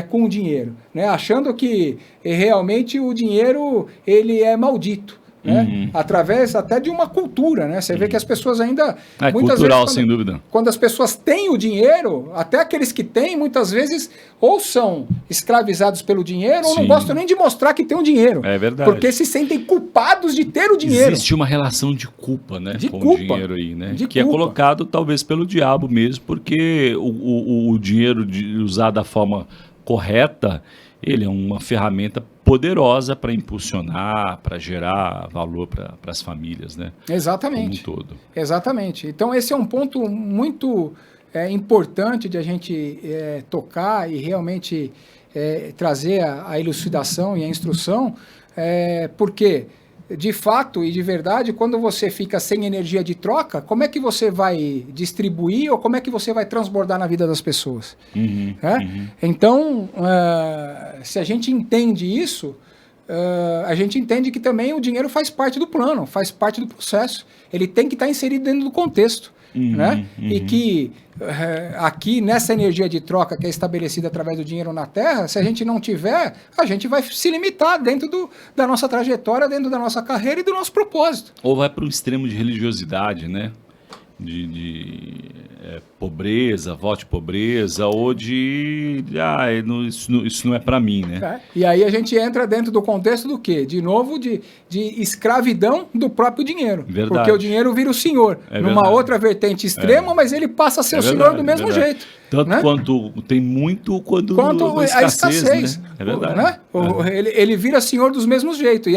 A: com o dinheiro, né? Achando que realmente o dinheiro ele é maldito. Né? Através até de uma cultura, né? Você vê que as pessoas ainda...
B: muitas cultural, vezes, sem dúvida.
A: Quando as pessoas têm o dinheiro, até aqueles que têm, muitas vezes, ou são escravizados pelo dinheiro, ou não gostam nem de mostrar que tem o dinheiro.
B: É verdade.
A: Porque se sentem culpados de ter o dinheiro.
B: Existe uma relação de culpa, né?
A: De
B: com
A: culpa.
B: O dinheiro aí, né?
A: De
B: que
A: culpa.
B: É colocado, talvez, pelo diabo mesmo, porque o dinheiro usado da forma correta, ele é uma ferramenta poderosa para impulsionar, para gerar valor para as famílias, né?
A: Exatamente.
B: Como um todo.
A: Exatamente. Então esse é um ponto muito importante de a gente tocar e realmente trazer a elucidação e a instrução, porque de fato e de verdade, quando você fica sem energia de troca, como é que você vai distribuir ou como é que você vai transbordar na vida das pessoas? Então, se a gente entende isso, a gente entende que também o dinheiro faz parte do plano, faz parte do processo. Ele tem que estar inserido dentro do contexto. Né? E que aqui nessa energia de troca que é estabelecida através do dinheiro na Terra, se a gente não tiver, a gente vai se limitar dentro da nossa trajetória, dentro da nossa carreira e do nosso propósito.
B: Ou vai para um extremo de religiosidade, né? De pobreza, voto de pobreza, ou de isso não é para mim, né?
A: E aí a gente entra dentro do contexto do quê? De novo, de escravidão do próprio dinheiro.
B: Verdade.
A: Porque o dinheiro vira o senhor. Numa outra vertente extrema, mas ele passa a ser o senhor do mesmo jeito.
B: Tanto
A: né?
B: quanto tem muito, quanto
A: A escassez,
B: né? É verdade.
A: Né? Ele vira senhor dos mesmos jeitos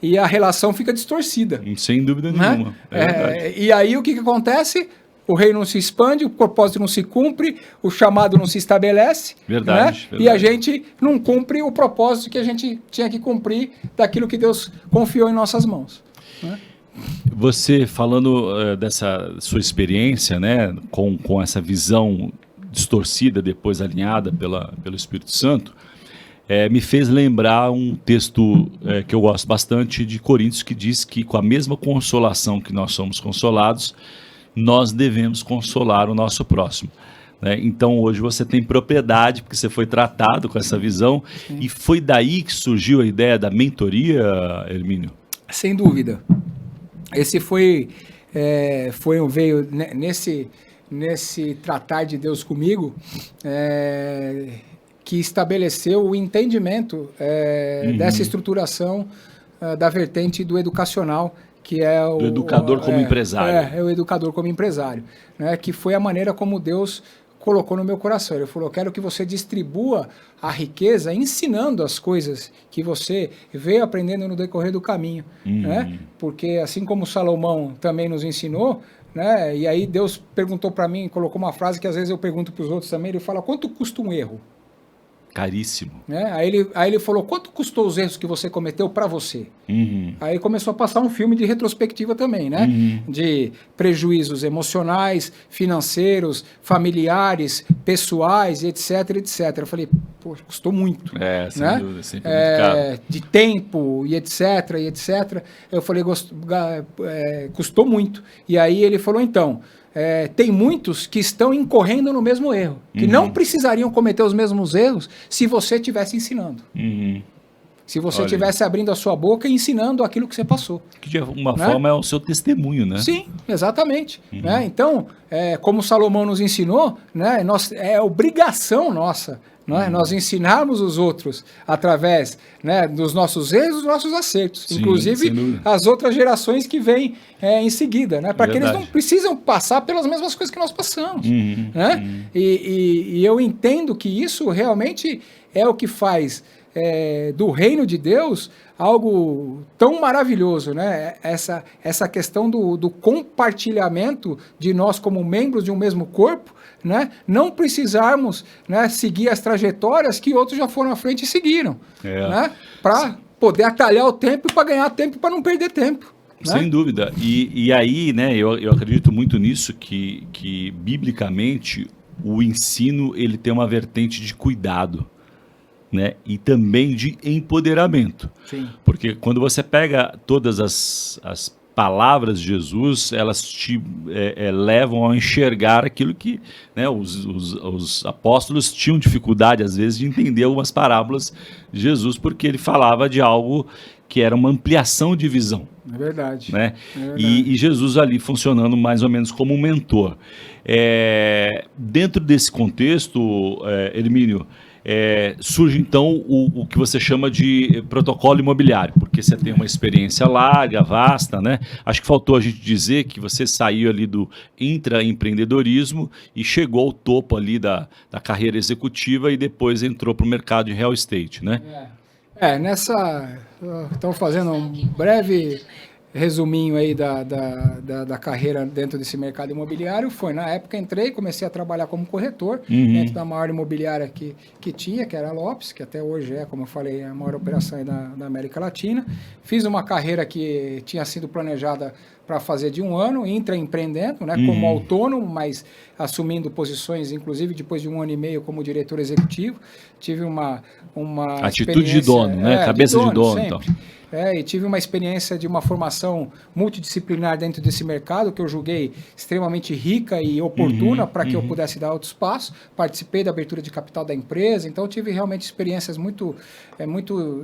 A: e a relação fica distorcida.
B: Sem dúvida
A: Né?
B: nenhuma. É verdade.
A: E aí o que acontece? O reino não se expande, o propósito não se cumpre, o chamado não se estabelece.
B: Verdade,
A: né? E a gente não cumpre o propósito que a gente tinha que cumprir daquilo que Deus confiou em nossas mãos. Né?
B: Você falando dessa sua experiência, né, com essa visão distorcida, depois alinhada pelo Espírito Santo, me fez lembrar um texto que eu gosto bastante de Coríntios, que diz que com a mesma consolação que nós somos consolados, nós devemos consolar o nosso próximo. Né? Então hoje você tem propriedade, porque você foi tratado com essa visão. Sim. E foi daí que surgiu a ideia da mentoria, Hermínio?
A: Sem dúvida. Esse veio nesse tratar de Deus comigo, que estabeleceu o entendimento dessa estruturação da vertente do educacional, que é o
B: educador como empresário.
A: É o educador como empresário, né? Que foi a maneira como Deus colocou no meu coração. Ele falou: eu quero que você distribua a riqueza ensinando as coisas que você veio aprendendo no decorrer do caminho, né? Porque assim como Salomão também nos ensinou, né? E aí Deus perguntou para mim, colocou uma frase que às vezes eu pergunto para os outros também, ele fala: quanto custa um erro?
B: Caríssimo.
A: Né? Aí ele falou: quanto custou os erros que você cometeu para você? Aí começou a passar um filme de retrospectiva também, né? De prejuízos emocionais, financeiros, familiares, pessoais, etc, etc. Eu falei: pô, custou muito.
B: Sem
A: né?
B: dúvida, sempre muito caro.
A: De tempo e etc, e etc. Eu falei: custou muito. E aí ele falou: então... tem muitos que estão incorrendo no mesmo erro, que não precisariam cometer os mesmos erros se você estivesse ensinando. Se você estivesse abrindo a sua boca e ensinando aquilo que você passou.
B: Que de alguma forma é o seu testemunho, né?
A: Sim, exatamente. Né? Então, como Salomão nos ensinou, né, é obrigação nossa, né, nós ensinarmos os outros através, né, dos nossos erros e dos nossos acertos.
B: Sim,
A: inclusive as outras gerações que vêm em seguida, né, para que eles não precisam passar pelas mesmas coisas que nós passamos. Né? E eu entendo que isso realmente é o que faz do reino de Deus algo tão maravilhoso, né? Essa questão do compartilhamento de nós como membros de um mesmo corpo, né? Não precisarmos, né, seguir as trajetórias que outros já foram à frente e seguiram, né? Para poder atalhar o tempo e para ganhar tempo, para não perder tempo.
B: Sem
A: né?
B: dúvida. E aí, né, eu acredito muito nisso, que biblicamente o ensino ele tem uma vertente de cuidado, né, e também de empoderamento.
A: Sim.
B: Porque quando você pega todas as palavras de Jesus, elas te levam a enxergar aquilo que, né, os apóstolos tinham dificuldade, às vezes, de entender algumas parábolas de Jesus, porque ele falava de algo que era uma ampliação de visão.
A: É verdade.
B: Né?
A: É verdade.
B: E Jesus ali funcionando mais ou menos como um mentor. Dentro desse contexto, Hermínio, surge então o que você chama de protocolo imobiliário, porque você tem uma experiência larga, vasta, né? Acho que faltou a gente dizer que você saiu ali do intraempreendedorismo e chegou ao topo ali da carreira executiva e depois entrou para o mercado de real estate, né?
A: Estamos fazendo um breve resuminho aí da carreira dentro desse mercado imobiliário. Na época entrei, comecei a trabalhar como corretor dentro da maior imobiliária que tinha, que era a Lopes, que até hoje como eu falei, a maior operação aí da América Latina. Fiz uma carreira que tinha sido planejada para fazer de 1 ano, intraempreendendo, né, como autônomo, mas assumindo posições, inclusive depois de 1 ano e meio como diretor executivo. Tive uma
B: atitude de dono, né? Cabeça de dono, então.
A: E tive uma experiência de uma formação multidisciplinar dentro desse mercado, que eu julguei extremamente rica e oportuna para que eu pudesse dar outros passos. Participei da abertura de capital da empresa, então tive realmente experiências muito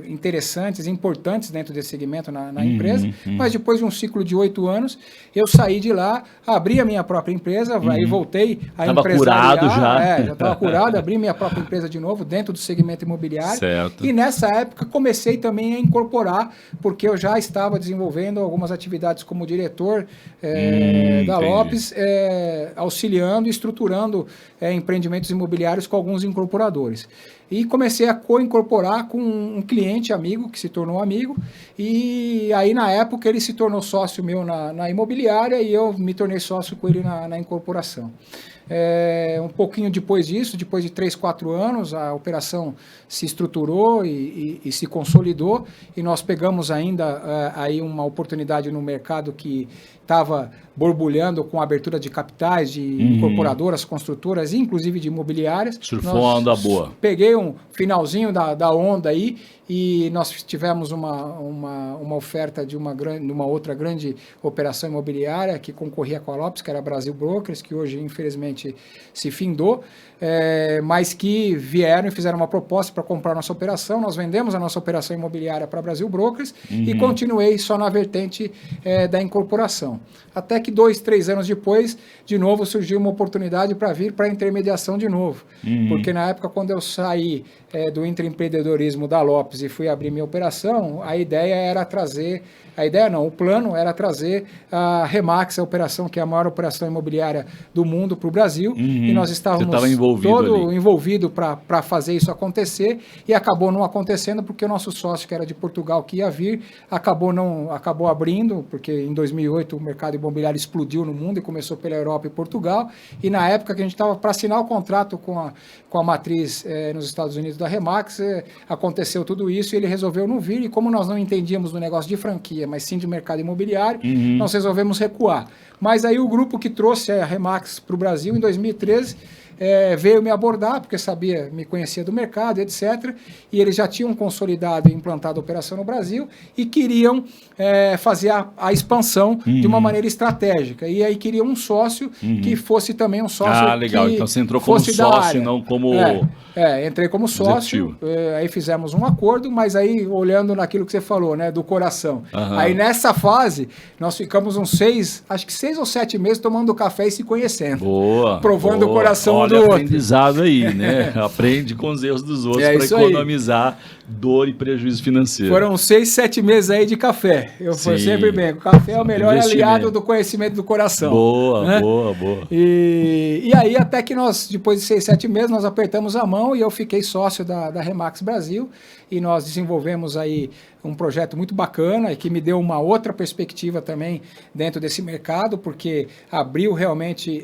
A: interessantes, importantes dentro desse segmento na empresa. Mas depois de um ciclo de 8 anos, eu saí de lá, abri a minha própria empresa, aí voltei a empresariar.
B: Curado já.
A: Já estava curado, abri minha própria empresa de novo dentro do segmento imobiliário.
B: Certo.
A: E nessa época comecei também a incorporar, porque eu já estava desenvolvendo algumas atividades como diretor da Lopes, auxiliando e estruturando empreendimentos imobiliários com alguns incorporadores. E comecei a co-incorporar com um cliente amigo, que se tornou amigo, e aí na época ele se tornou sócio meu na imobiliária e eu me tornei sócio com ele na incorporação. Um pouquinho depois disso, depois de 3, 4 anos, a operação se estruturou e se consolidou, e nós pegamos ainda aí uma oportunidade no mercado que estava borbulhando com a abertura de capitais, de incorporadoras, construtoras, inclusive de imobiliárias.
B: Surfou a onda boa.
A: Peguei um finalzinho da onda aí e nós tivemos uma oferta de uma outra grande operação imobiliária que concorria com a Lopes, que era a Brasil Brokers, que hoje infelizmente se findou, mas que vieram e fizeram uma proposta para comprar nossa operação. Nós vendemos a nossa operação imobiliária para a Brasil Brokers e continuei só na vertente da incorporação. Até que 2, 3 anos depois, de novo surgiu uma oportunidade para vir para a intermediação de novo. Porque na época, quando eu saí do intraempreendedorismo da Lopes e fui abrir minha operação, o plano era trazer a Remax, a operação que é a maior operação imobiliária do mundo, para o Brasil, e nós estávamos envolvido para fazer isso acontecer, e acabou não acontecendo porque o nosso sócio, que era de Portugal, que ia vir, acabou abrindo, porque em 2008 o mercado imobiliário explodiu no mundo e começou pela Europa e Portugal, e na época que a gente estava para assinar o contrato com a matriz nos Estados Unidos da Remax, aconteceu tudo isso e ele resolveu não vir, e como nós não entendíamos do negócio de franquia, mas sim de mercado imobiliário, nós resolvemos recuar. Mas aí o grupo que trouxe a Remax para o Brasil em 2013 veio me abordar, porque me conhecia do mercado, etc. E eles já tinham consolidado e implantado a operação no Brasil e queriam fazer a expansão de uma maneira estratégica. E aí queriam um sócio que fosse também um sócio
B: legal. Então você entrou como sócio, não como...
A: entrei como sócio, aí fizemos um acordo, mas aí olhando naquilo que você falou, né, do coração. Aí nessa fase, nós ficamos uns 6 ou 7 meses tomando café e se conhecendo. Provando o coração do outro.
B: Aprendizado aí, né? Aprende com os erros dos outros para economizar dor e prejuízo financeiro.
A: Foram 6, 7 meses aí de café. Eu sempre bem, o café é o melhor aliado do conhecimento do coração.
B: Boa.
A: E aí até que nós, depois de 6, 7 meses, nós apertamos a mão e eu fiquei sócio da Remax Brasil, e nós desenvolvemos aí um projeto muito bacana e que me deu uma outra perspectiva também dentro desse mercado, porque abriu realmente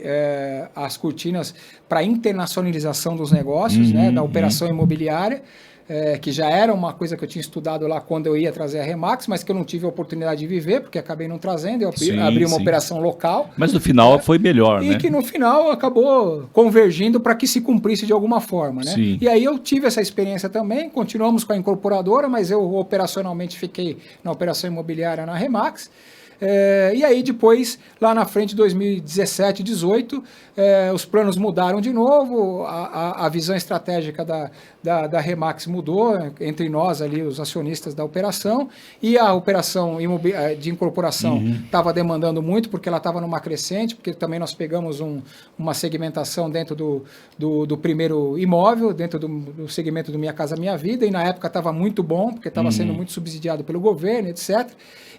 A: as cortinas para a internacionalização dos negócios, né, da operação imobiliária, que já era uma coisa que eu tinha estudado lá quando eu ia trazer a Remax, mas que eu não tive a oportunidade de viver, porque acabei não trazendo, eu abri uma operação local.
B: Mas no final foi melhor, né?
A: E que no final acabou convergindo para que se cumprisse de alguma forma, né?
B: Sim.
A: E aí eu tive essa experiência também, continuamos com a incorporadora, mas eu operacionalmente fiquei na operação imobiliária na Remax. E aí depois, lá na frente, 2017, 2018, os planos mudaram de novo, a visão estratégica da Remax mudou entre nós ali, os acionistas da operação, e a operação de incorporação estava demandando muito, porque ela estava numa crescente, porque também nós pegamos uma segmentação dentro do primeiro imóvel, dentro do segmento do Minha Casa Minha Vida, e na época estava muito bom, porque estava sendo muito subsidiado pelo governo, etc.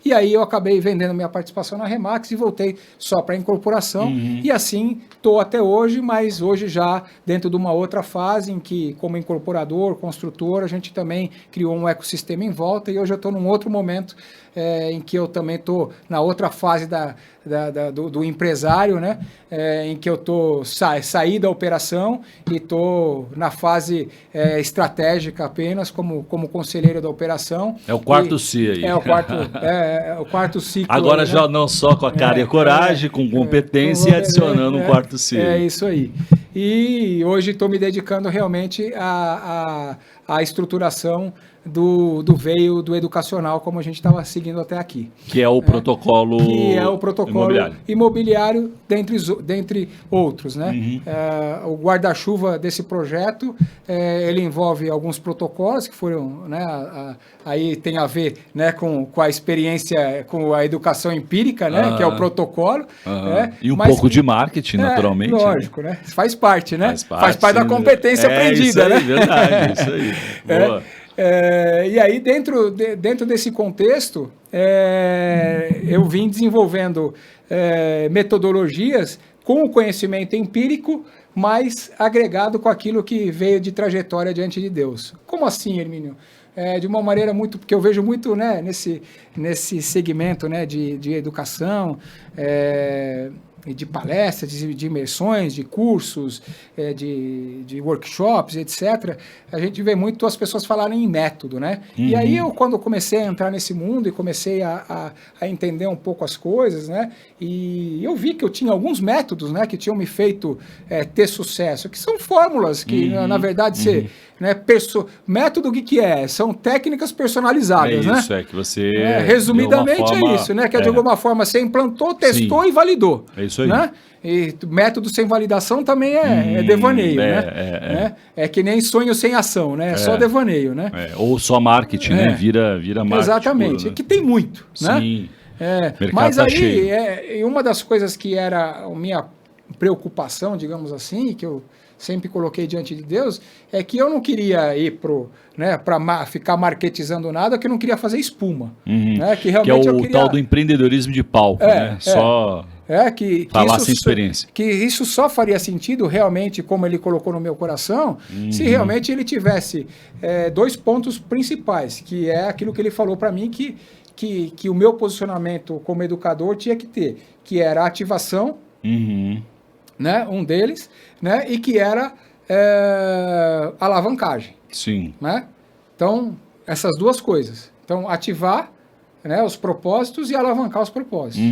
A: E aí eu acabei vendendo minha participação na Remax e voltei só para a incorporação. E assim estou até hoje, mas hoje já dentro de uma outra fase em que, como incorporador, construtor, a gente também criou um ecossistema em volta, e hoje eu estou num outro momento em que eu também estou na outra fase do empresário, né? Em que eu saí da operação e estou na fase estratégica apenas como conselheiro da operação.
B: É o quarto C aí.
A: É o quarto ciclo.
B: Agora
A: aí,
B: já
A: né?
B: não só com a cara e a coragem, com competência e adicionando um quarto C.
A: É isso aí. E hoje estou me dedicando realmente a a estruturação do veio do educacional, como a gente estava seguindo até aqui.
B: Que é o protocolo
A: Que é o protocolo imobiliário dentre outros, né? O guarda-chuva desse projeto, ele envolve alguns protocolos que foram, né, aí tem a ver, né, com a experiência, com a educação empírica, né, que é o protocolo. Né?
B: E um pouco de marketing, naturalmente.
A: Lógico, né? Faz parte, né?
B: Faz parte
A: da competência aprendida,
B: isso aí,
A: né?
B: Verdade, isso aí. Boa.
A: E aí, dentro desse contexto, eu vim desenvolvendo metodologias com o conhecimento empírico, mas agregado com aquilo que veio de trajetória diante de Deus. Como assim, Hermínio? De uma maneira muito... Porque eu vejo muito, né, nesse segmento, né, de educação, de palestras, de imersões, de cursos, de workshops, etc., a gente vê muito as pessoas falarem em método, né? E aí quando eu comecei a entrar nesse mundo e comecei a entender um pouco as coisas, né? E eu vi que eu tinha alguns métodos, né, que tinham me feito ter sucesso, que são fórmulas que, na verdade, né, método o que é? São técnicas personalizadas, né?
B: Isso, que você...
A: resumidamente é isso, né? Que de alguma forma você implantou, testou e validou.
B: É isso aí.
A: Né? E método sem validação também é devaneio, né? É que nem sonho sem ação, né? É só devaneio, né?
B: Ou só marketing, né? Vira marketing.
A: Exatamente,
B: puro, né?
A: Que tem muito, né?
B: Sim.
A: Mas aí,
B: cheio.
A: uma das coisas que era a minha preocupação, digamos assim, que eu sempre coloquei diante de Deus, é que eu não queria ir para ficar marketizando nada, que eu não queria fazer espuma. Né? Que realmente
B: é o tal do empreendedorismo de palco, né? Só falar sem experiência.
A: Que isso só faria sentido realmente, como ele colocou no meu coração, se realmente ele tivesse 2 pontos principais, que é aquilo que ele falou para mim, que o meu posicionamento como educador tinha que ter, que era a ativação, né, um deles, né, e que era alavancagem.
B: Sim.
A: Né? Então, essas 2 coisas. Então, ativar, né, os propósitos e alavancar os propósitos.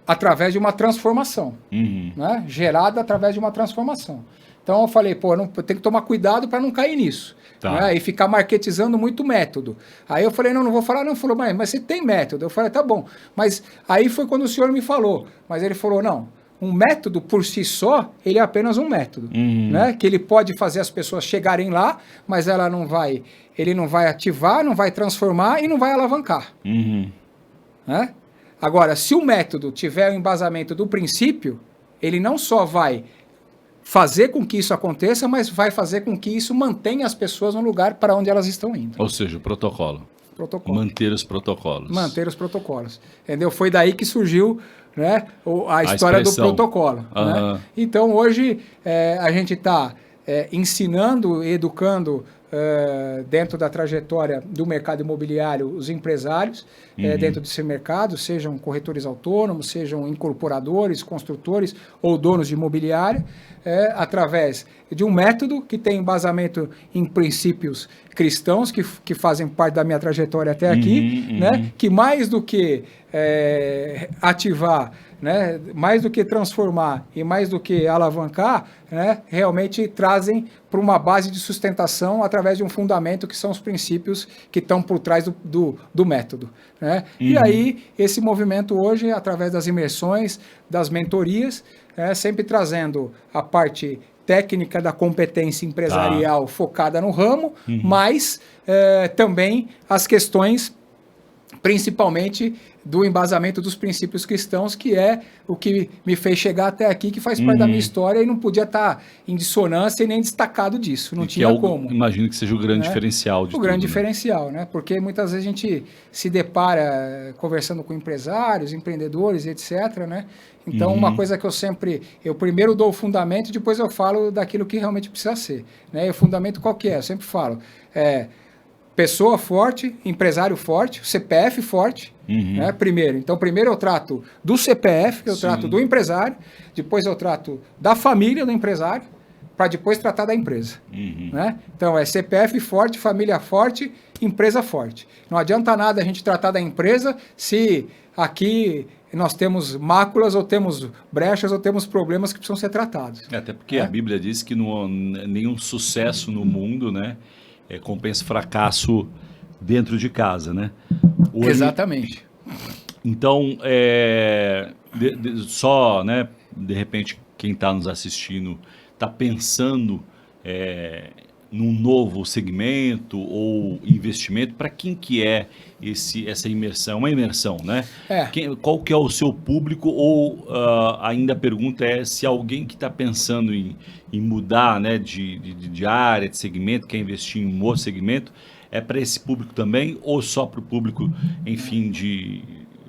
A: Através de uma transformação, né, gerada através de uma transformação. Então, eu falei, eu tenho que tomar cuidado para não cair nisso. Né, e ficar marketizando muito método. Aí eu falei, não vou falar, não. Falou, mas você tem método? Eu falei, tá bom. Mas aí foi quando o senhor me falou. Mas ele falou, não, um método por si só, ele é apenas um método. Né? Que ele pode fazer as pessoas chegarem lá, mas ele não vai ativar, não vai transformar e não vai alavancar. Né? Agora, se o método tiver o embasamento do princípio, ele não só vai fazer com que isso aconteça, mas vai fazer com que isso mantenha as pessoas no lugar para onde elas estão indo.
B: Ou seja, o protocolo. Manter os protocolos.
A: Manter os protocolos. Entendeu? Foi daí que surgiu, né, a história do protocolo. Né? Então, hoje, a gente está ensinando, educando, dentro da trajetória do mercado imobiliário, os empresários dentro desse mercado, sejam corretores autônomos, sejam incorporadores, construtores ou donos de imobiliária, através de um método que tem embasamento em princípios cristãos que fazem parte da minha trajetória até aqui, né? Que mais do que ativar, né, mais do que transformar e mais do que alavancar, né, realmente trazem para uma base de sustentação através de um fundamento que são os princípios que estão por trás do método. Né? E aí, esse movimento hoje, através das imersões, das mentorias, sempre trazendo a parte técnica da competência empresarial focada no ramo, mas também as questões principalmente do embasamento dos princípios cristãos, que é o que me fez chegar até aqui, que faz parte da minha história e não podia estar em dissonância e nem destacado disso, não tinha como.
B: Imagino que seja o grande diferencial de tudo.
A: O grande diferencial, né? Porque muitas vezes a gente se depara conversando com empresários, empreendedores, etc., né? Então, uma coisa que eu primeiro dou o fundamento e depois eu falo daquilo que realmente precisa ser, né? E o fundamento qual que é? Eu sempre falo, pessoa forte, empresário forte, CPF forte, né? Primeiro. Então, primeiro eu trato do CPF, eu trato do empresário, depois eu trato da família do empresário, para depois tratar da empresa. Né? Então, é CPF forte, família forte, empresa forte. Não adianta nada a gente tratar da empresa se aqui nós temos máculas, ou temos brechas, ou temos problemas que precisam ser tratados.
B: Até porque a Bíblia diz que nenhum sucesso no mundo, né, compensa fracasso dentro de casa, né? Hoje,
A: Exatamente.
B: então, só, né, de repente, quem está nos assistindo está pensando num novo segmento ou investimento, para quem que é essa imersão? Uma imersão, né? Qual que é o seu público? Ou ainda a pergunta é se alguém que está pensando em mudar, né, de área, de segmento, quer investir em um outro segmento, é para esse público também ou só para o público, enfim,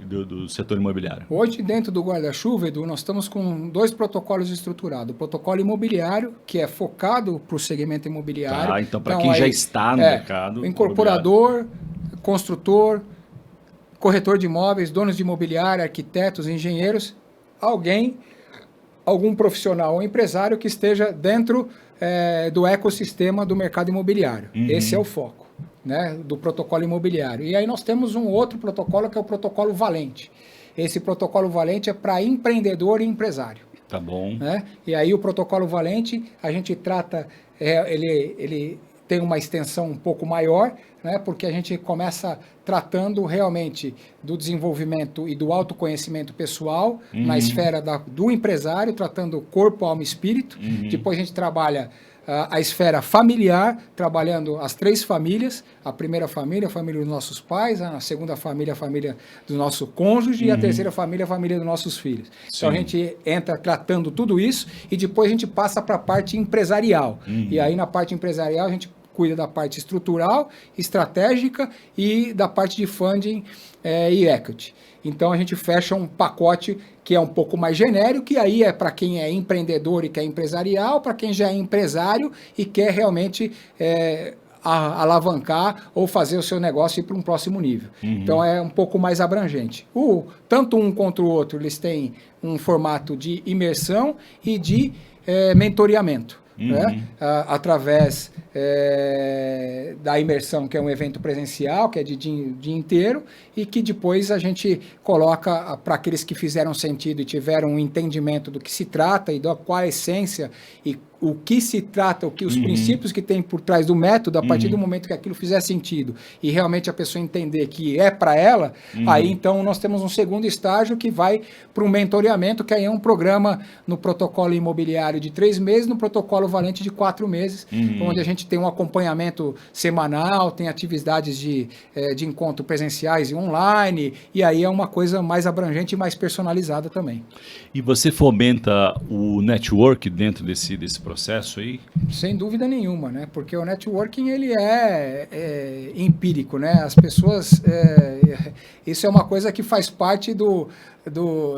B: do setor imobiliário?
A: Hoje, dentro do guarda-chuva, Edu, nós estamos com 2 protocolos estruturados. O protocolo imobiliário, que é focado para o segmento imobiliário.
B: Então para quem já está no mercado.
A: Incorporador, construtor, corretor de imóveis, donos de imobiliária, arquitetos, engenheiros, algum profissional ou empresário que esteja dentro do ecossistema do mercado imobiliário. Esse é o foco, né, do protocolo imobiliário. E aí nós temos um outro protocolo, que é o protocolo valente. Esse protocolo valente é para empreendedor e empresário.
B: Tá bom.
A: Né? E aí o protocolo valente, a gente trata, ele tem uma extensão um pouco maior, né, porque a gente começa tratando realmente do desenvolvimento e do autoconhecimento pessoal na esfera do empresário, tratando corpo, alma e espírito. Depois a gente trabalha a esfera familiar, trabalhando as 3 famílias, a primeira família, a família dos nossos pais, a segunda família, a família do nosso cônjuge, e a terceira família, a família dos nossos filhos.
B: Sim.
A: Então a gente entra tratando tudo isso e depois a gente passa para a parte empresarial. E aí na parte empresarial a gente cuida da parte estrutural, estratégica e da parte de funding e equity. Então a gente fecha um pacote que é um pouco mais genérico, que aí é para quem é empreendedor e quer empresarial, para quem já é empresário e quer realmente alavancar ou fazer o seu negócio ir para um próximo nível. Então é um pouco mais abrangente. Tanto um quanto o outro, eles têm um formato de imersão e de mentoreamento. Né? Através da imersão, que é um evento presencial, que é de dia inteiro, e que depois a gente coloca para aqueles que fizeram sentido e tiveram um entendimento do que se trata e qual a essência e o que se trata, os princípios que tem por trás do método, a partir do momento que aquilo fizer sentido e realmente a pessoa entender que é para ela, aí então nós temos um segundo estágio que vai para um mentoreamento, que aí é um programa no protocolo imobiliário de 3 meses, no protocolo valente de 4 meses, onde a gente tem um acompanhamento semanal, tem atividades de encontro presenciais e online, e aí é uma coisa mais abrangente e mais personalizada também.
B: E você fomenta o network dentro desse processo aí?
A: Sem dúvida nenhuma, né? Porque o networking ele é empírico, né? As pessoas, isso é uma coisa que faz parte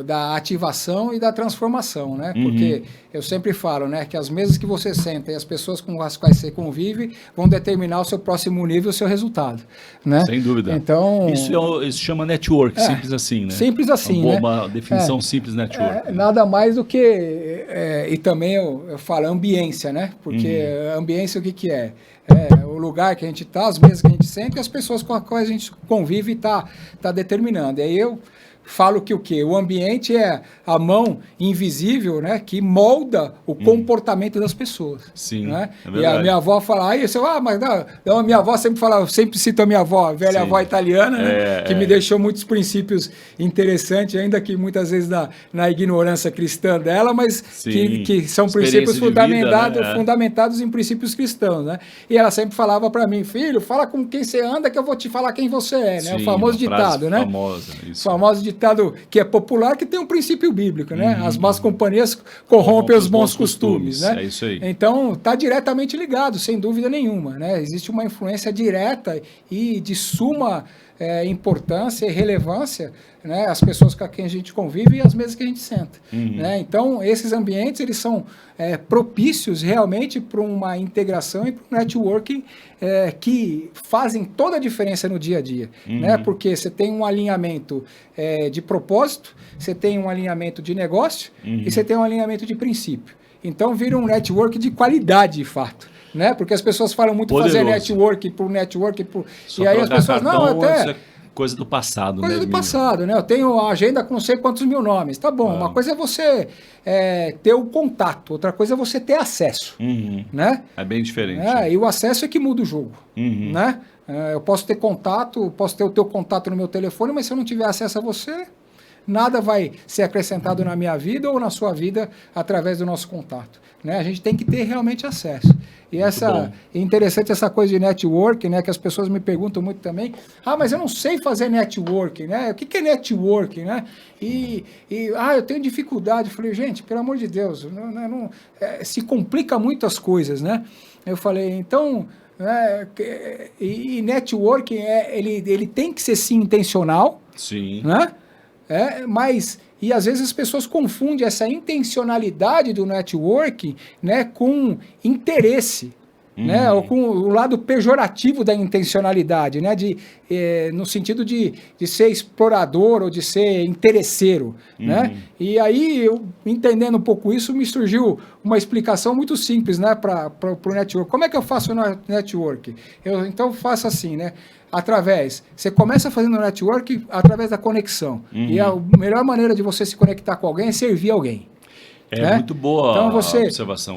A: da ativação e da transformação, né? Porque eu sempre falo, né, que as mesas que você senta e as pessoas com as quais você convive vão determinar o seu próximo nível e o seu resultado, né?
B: Sem dúvida.
A: Então,
B: isso chama network, simples assim, né?
A: Simples assim,
B: uma definição simples de network.
A: Nada mais do que, e também eu falo ambiência, né? Porque ambiência o que é? O lugar que a gente está, as mesas que a gente senta e as pessoas com as quais a gente convive e tá determinando. E aí eu falo que o quê? O ambiente é a mão invisível, né, que molda o comportamento das pessoas.
B: Sim,
A: né?
B: é verdade.
A: E a minha avó fala, mas não, a minha avó sempre fala, eu sempre cito a minha avó, a velha avó italiana, né, que me deixou muitos princípios interessantes, ainda que muitas vezes na ignorância cristã dela, mas que são princípios fundamentados em princípios cristãos, né? E ela sempre falava para mim, filho, fala com quem você anda que eu vou te falar quem você é, né? O famoso ditado, né? Famoso ditado que é popular, que tem um princípio bíblico, né? As más companhias corrompem os bons costumes, né?
B: É isso aí.
A: Então, está diretamente ligado, sem dúvida nenhuma, né? Existe uma influência direta e de suma importância e relevância, né? As pessoas com quem a gente convive e as mesas que a gente senta, né? Então, esses ambientes, eles são propícios realmente para uma integração e para um networking que fazem toda a diferença no dia a dia, né? Porque você tem um alinhamento de propósito, você tem um alinhamento de negócio e você tem um alinhamento de princípio. Então, vira um network de qualidade, de fato. Né? Porque as pessoas falam muito fazer network por network. E aí as pessoas,
B: coisa do passado,
A: Coisa
B: né?
A: do
B: Emílio?
A: passado, né? Eu tenho a agenda com não sei quantos mil nomes. Tá bom, uma coisa é você ter o contato, outra coisa é você ter acesso,
B: Uhum.
A: né?
B: É bem diferente.
A: E o acesso é que muda o jogo,
B: Uhum.
A: né? Eu posso ter contato, posso ter o teu contato no meu telefone, mas se eu não tiver acesso a você, nada vai ser acrescentado na minha vida ou na sua vida através do nosso contato, né? A gente tem que ter realmente acesso. E
B: bom.
A: é interessante essa coisa de network, né? Que as pessoas me perguntam muito também. Ah, mas eu não sei fazer network, né? O que é network, né? Eu tenho dificuldade. Eu falei, gente, pelo amor de Deus, se complica muito as coisas, né? Eu falei, então, e networking ele tem que ser sim intencional,
B: Sim.
A: né? Mas e às vezes as pessoas confundem essa intencionalidade do networking, né, com interesse, né, ou com o lado pejorativo da intencionalidade, né, no sentido de ser explorador ou de ser interesseiro, né? E aí, eu entendendo um pouco isso, me surgiu uma explicação muito simples, né, para o network. Como é que eu faço o network? Eu então faço assim, né? Você começa fazendo network através da conexão. E a melhor maneira de você se conectar com alguém é servir alguém.
B: Muito boa
A: então você
B: a observação.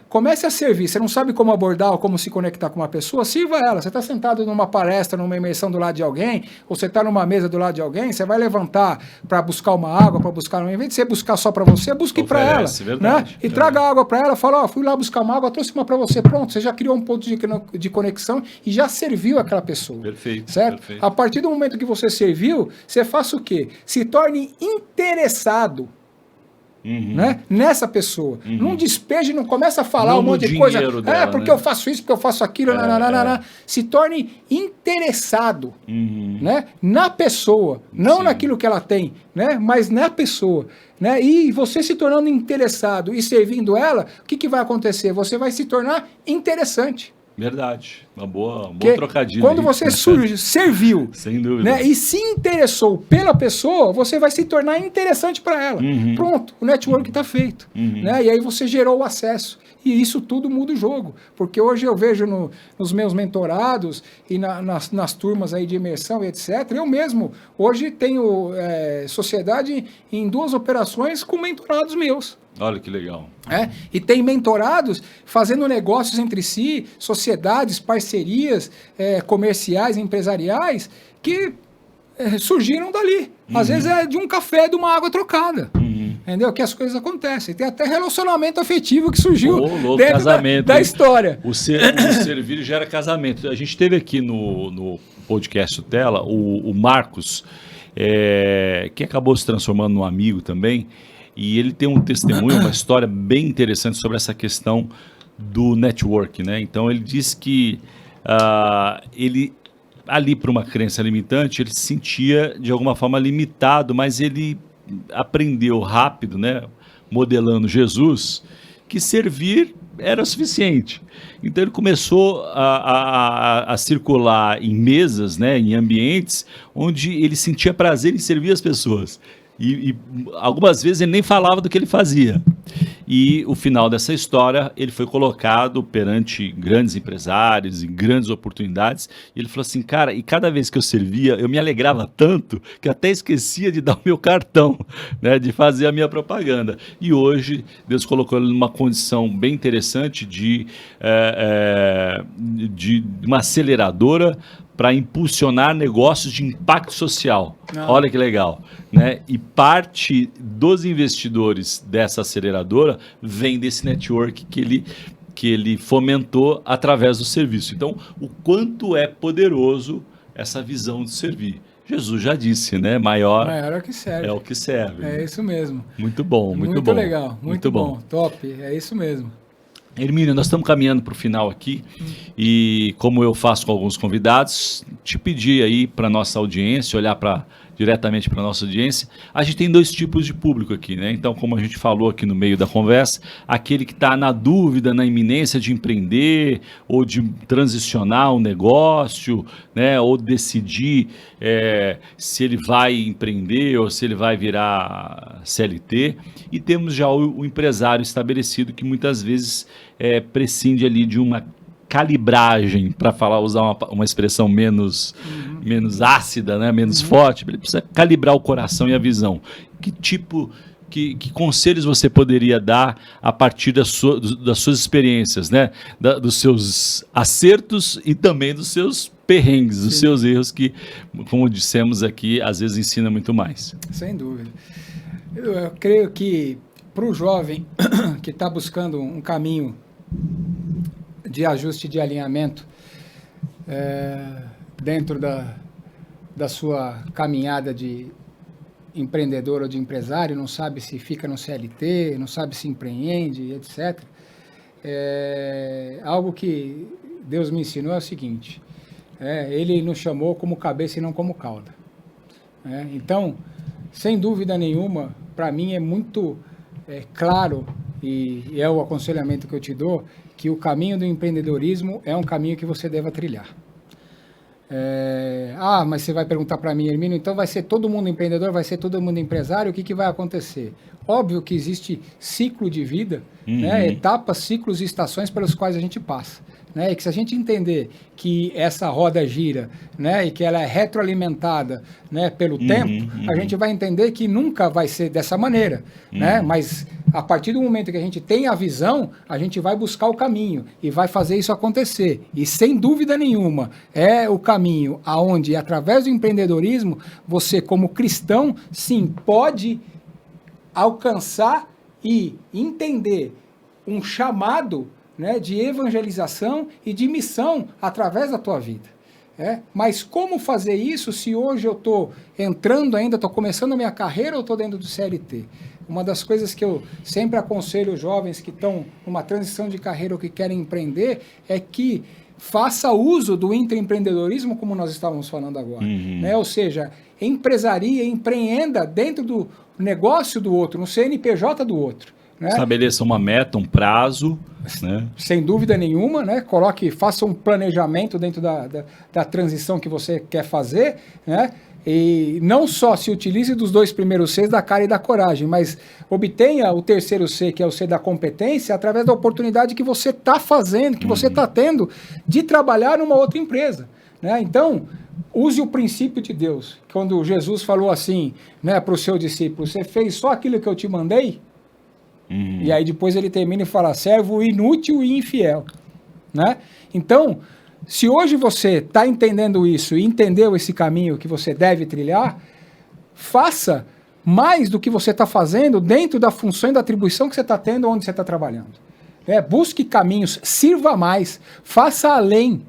A: Comece a servir. Você não sabe como abordar ou como se conectar com uma pessoa, sirva ela. Você está sentado numa palestra, numa imersão do lado de alguém, ou você está numa mesa do lado de alguém, você vai levantar para buscar uma água, para buscar, em vez de você buscar só para você, busque para ela.
B: Verdade,
A: né? E traga água para ela, fala, fui lá buscar uma água, trouxe uma para você, pronto, você já criou um ponto de conexão e já serviu aquela pessoa.
B: Perfeito.
A: Certo?
B: Perfeito.
A: A partir do momento que você serviu, você faça o quê? Se torne interessado. Né? Nessa pessoa. Não despeje, não começa a falar
B: Não
A: um monte de coisa.
B: dela,
A: Porque
B: né?
A: eu faço isso, porque eu faço aquilo. Se torne interessado né? Na pessoa. Não naquilo que ela tem, né? Mas na pessoa. Né? E você se tornando interessado e servindo ela, o que vai acontecer? Você vai se tornar interessante.
B: Verdade. Um bom trocadilho.
A: Quando
B: aí.
A: você serviu
B: Sem dúvida.
A: né, e se interessou pela pessoa, você vai se tornar interessante para ela. Pronto, o network está feito. Né, e aí você gerou o acesso. E isso tudo muda o jogo. Porque hoje eu vejo nos meus mentorados e nas turmas aí de imersão e etc. Eu mesmo, hoje tenho sociedade em 2 operações com mentorados meus.
B: Olha que legal.
A: E tem mentorados fazendo negócios entre si, sociedades, parcerias comerciais, empresariais, que surgiram dali. Às vezes é de um café, de uma água trocada. Entendeu? Que as coisas acontecem. Tem até relacionamento afetivo que surgiu dentro
B: casamento,
A: da história.
B: O servir gera casamento. A gente teve aqui no podcast Tela o Marcos, que acabou se transformando num amigo também. E ele tem um testemunho, uma história bem interessante sobre essa questão do network, né? Então ele diz que ele, ali por uma crença limitante, ele se sentia de alguma forma limitado, mas ele aprendeu rápido, né? Modelando Jesus, que servir era suficiente. Então ele começou a circular em mesas, né? Em ambientes onde ele sentia prazer em servir as pessoas. E algumas vezes ele nem falava do que ele fazia. E o final dessa história, ele foi colocado perante grandes empresários e grandes oportunidades. E ele falou assim, cara, e cada vez que eu servia, eu me alegrava tanto que eu até esquecia de dar o meu cartão, né, de fazer a minha propaganda. E hoje, Deus colocou ele numa condição bem interessante de uma aceleradora para impulsionar negócios de impacto social. Olha que legal. Né? E parte dos investidores dessa aceleradora vem desse network que ele fomentou através do serviço. Então, o quanto é poderoso essa visão de servir. Jesus já disse, né? Maior
A: é o que serve.
B: É o que serve.
A: É isso mesmo.
B: Muito bom, muito bom.
A: Muito legal, muito bom. Top, é isso mesmo.
B: Hermínio, nós estamos caminhando para o final aqui e como eu faço com alguns convidados, te pedir aí para a nossa audiência, olhar diretamente para a nossa audiência. A gente tem 2 tipos de público aqui, né? Então, como a gente falou aqui no meio da conversa, aquele que está na dúvida, na iminência de empreender ou de transicionar um negócio, né? Ou decidir se ele vai empreender ou se ele vai virar CLT. E temos já o empresário estabelecido que muitas vezes prescinde ali de uma calibragem, para usar uma expressão menos ácida, né? Menos forte. Ele precisa calibrar o coração e a visão. Que conselhos você poderia dar a partir das suas experiências, né? Dos seus acertos e também dos seus perrengues, dos seus erros que, como dissemos aqui, às vezes ensina muito mais.
A: Sem dúvida. Eu creio que para o jovem que está buscando um caminho de ajuste de alinhamento dentro da sua caminhada de empreendedor ou de empresário, não sabe se fica no CLT, não sabe se empreende, etc. Algo que Deus me ensinou é o seguinte, Ele nos chamou como cabeça e não como cauda. Então, sem dúvida nenhuma, para mim é muito claro, e é o aconselhamento que eu te dou, que o caminho do empreendedorismo é um caminho que você deve trilhar. Mas você vai perguntar para mim, Hermínio, então vai ser todo mundo empreendedor, vai ser todo mundo empresário, o que vai acontecer? Óbvio que existe ciclo de vida, né, etapas, ciclos e estações pelos quais a gente passa. Né, e que se a gente entender que essa roda gira, né, e que ela é retroalimentada, né, pelo tempo, a gente vai entender que nunca vai ser dessa maneira. Né, mas a partir do momento que a gente tem a visão, a gente vai buscar o caminho e vai fazer isso acontecer. E sem dúvida nenhuma, é o caminho aonde, através do empreendedorismo, você como cristão, sim, pode alcançar e entender um chamado, né, de evangelização e de missão através da tua vida. Mas como fazer isso se hoje eu estou entrando ainda, estou começando a minha carreira ou estou dentro do CLT? Uma das coisas que eu sempre aconselho os jovens que estão numa transição de carreira ou que querem empreender é que faça uso do intraempreendedorismo, como nós estávamos falando agora. Né? Ou seja, empresaria, empreenda dentro do negócio do outro, no CNPJ do outro. Né?
B: Estabeleça uma meta, um prazo, né?
A: Sem dúvida nenhuma, né? Faça um planejamento dentro da transição que você quer fazer, né? E não só se utilize dos 2 primeiros Cs, da cara e da coragem, mas obtenha o terceiro C, que é o C da competência, através da oportunidade que você está fazendo, que você está tendo de trabalhar numa outra empresa. Né? Então, use o princípio de Deus. Quando Jesus falou assim, né, para o seu discípulo, você fez só aquilo que eu te mandei? E aí depois ele termina e fala, servo inútil e infiel. Né? Então, se hoje você está entendendo isso e entendeu esse caminho que você deve trilhar, faça mais do que você está fazendo dentro da função e da atribuição que você está tendo onde você está trabalhando. Busque caminhos, sirva mais, faça além,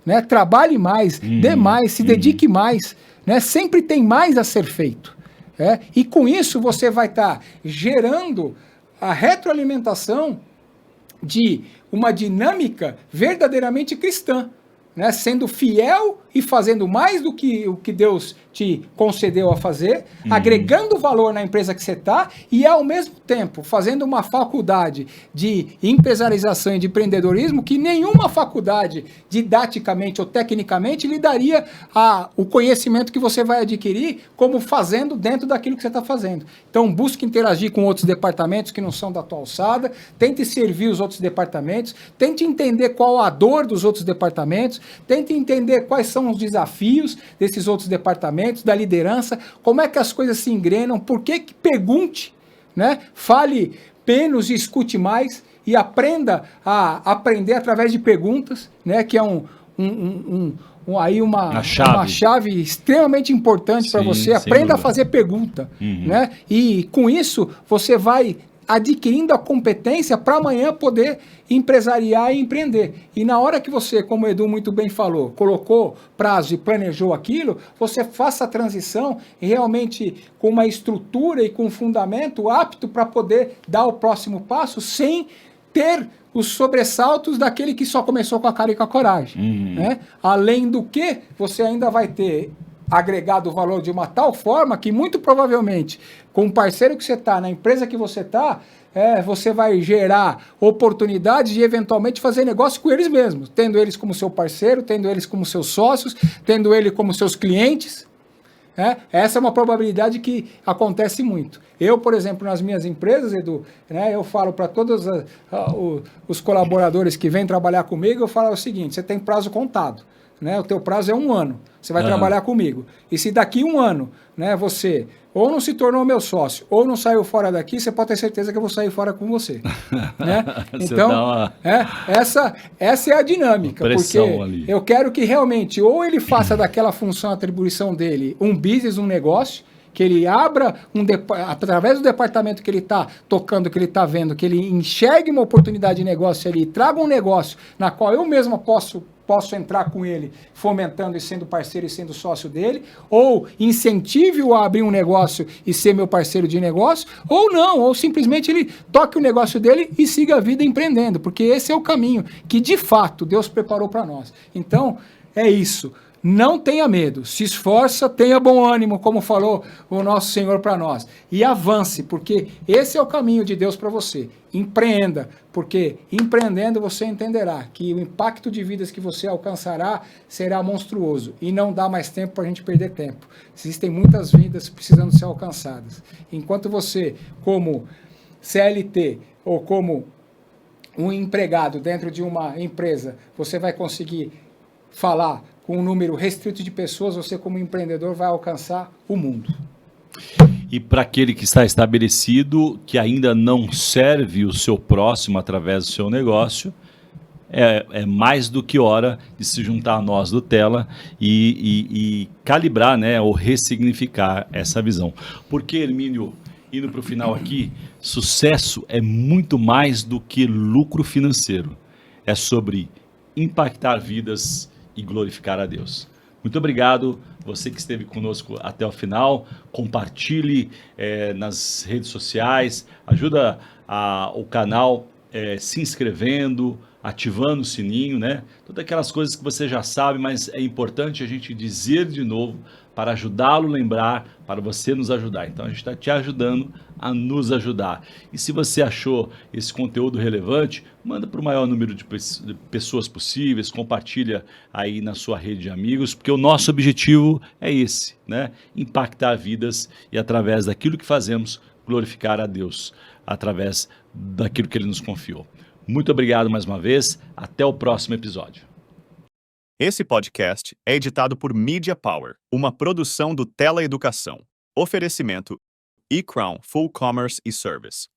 A: né? Trabalhe mais, dê mais, se dedique mais. Né? Sempre tem mais a ser feito. E com isso você vai estar gerando a retroalimentação de uma dinâmica verdadeiramente cristã, né? Sendo fiel e fazendo mais do que o que Deus te concedeu a fazer, agregando valor na empresa que você está e, ao mesmo tempo, fazendo uma faculdade de empresarização e de empreendedorismo que nenhuma faculdade, didaticamente ou tecnicamente, lhe daria o conhecimento que você vai adquirir como fazendo dentro daquilo que você está fazendo. Então, busque interagir com outros departamentos que não são da tua alçada, tente servir os outros departamentos, tente entender qual a dor dos outros departamentos, tente entender quais são os desafios desses outros departamentos, da liderança, como é que as coisas se engrenam, por que pergunte, né? Fale menos e escute mais e aprenda a aprender através de perguntas, né? Que é uma chave extremamente importante para você. Aprenda a fazer pergunta, né? E com isso você vai adquirindo a competência para amanhã poder empresariar e empreender. E na hora que você, como o Edu muito bem falou, colocou prazo e planejou aquilo, você faça a transição realmente com uma estrutura e com um fundamento apto para poder dar o próximo passo sem ter os sobressaltos daquele que só começou com a cara e com a coragem. Né? Além do que, você ainda vai ter agregado valor de uma tal forma que muito provavelmente com o parceiro que você está, na empresa que você está, você vai gerar oportunidades de eventualmente fazer negócio com eles mesmos, tendo eles como seu parceiro, tendo eles como seus sócios, tendo ele como seus clientes. Essa é uma probabilidade que acontece muito. Eu, por exemplo, nas minhas empresas, Edu, né, eu falo para todos os colaboradores que vêm trabalhar comigo, eu falo o seguinte: você tem prazo contado. Né, o teu prazo é 1 ano, você vai trabalhar comigo. E se daqui 1 ano, né, você ou não se tornou meu sócio, ou não saiu fora daqui, você pode ter certeza que eu vou sair fora com você. Né? Então, essa é a dinâmica, porque ali. Eu quero que realmente, ou ele faça daquela função, atribuição dele, um business, um negócio, que ele abra, através do departamento que ele está tocando, que ele está vendo, que ele enxergue uma oportunidade de negócio ali, traga um negócio na qual eu mesmo posso entrar com ele, fomentando e sendo parceiro e sendo sócio dele, ou incentive-o a abrir um negócio e ser meu parceiro de negócio, ou não, ou simplesmente ele toque o negócio dele e siga a vida empreendendo, porque esse é o caminho que, de fato, Deus preparou para nós. Então, é isso. Não tenha medo, se esforça, tenha bom ânimo, como falou o nosso Senhor para nós, e avance, porque esse é o caminho de Deus para você. Empreenda, porque empreendendo você entenderá que o impacto de vidas que você alcançará será monstruoso, e não dá mais tempo para a gente perder tempo. Existem muitas vidas precisando ser alcançadas. Enquanto você, como CLT ou como um empregado dentro de uma empresa, você vai conseguir falar com um número restrito de pessoas, você como empreendedor vai alcançar o mundo.
B: E para aquele que está estabelecido, que ainda não serve o seu próximo através do seu negócio, é mais do que hora de se juntar a nós do Tela e calibrar, né, ou ressignificar essa visão. Porque, Hermínio, indo para o final aqui, sucesso é muito mais do que lucro financeiro. É sobre impactar vidas e glorificar a Deus. Muito obrigado, você que esteve conosco até o final. Compartilhe nas redes sociais, ajuda o canal se inscrevendo, ativando o sininho, né? Todas aquelas coisas que você já sabe, mas é importante a gente dizer de novo para ajudá-lo a lembrar, para você nos ajudar. Então a gente está te ajudando a nos ajudar. E se você achou esse conteúdo relevante, manda para o maior número de pessoas possíveis, compartilha aí na sua rede de amigos, porque o nosso objetivo é esse, né? Impactar vidas e através daquilo que fazemos, glorificar a Deus, através daquilo que Ele nos confiou. Muito obrigado mais uma vez, até o próximo episódio.
F: Esse podcast é editado por Media Power, uma produção do Tela Educação. Oferecimento eCrown Full Commerce e Service.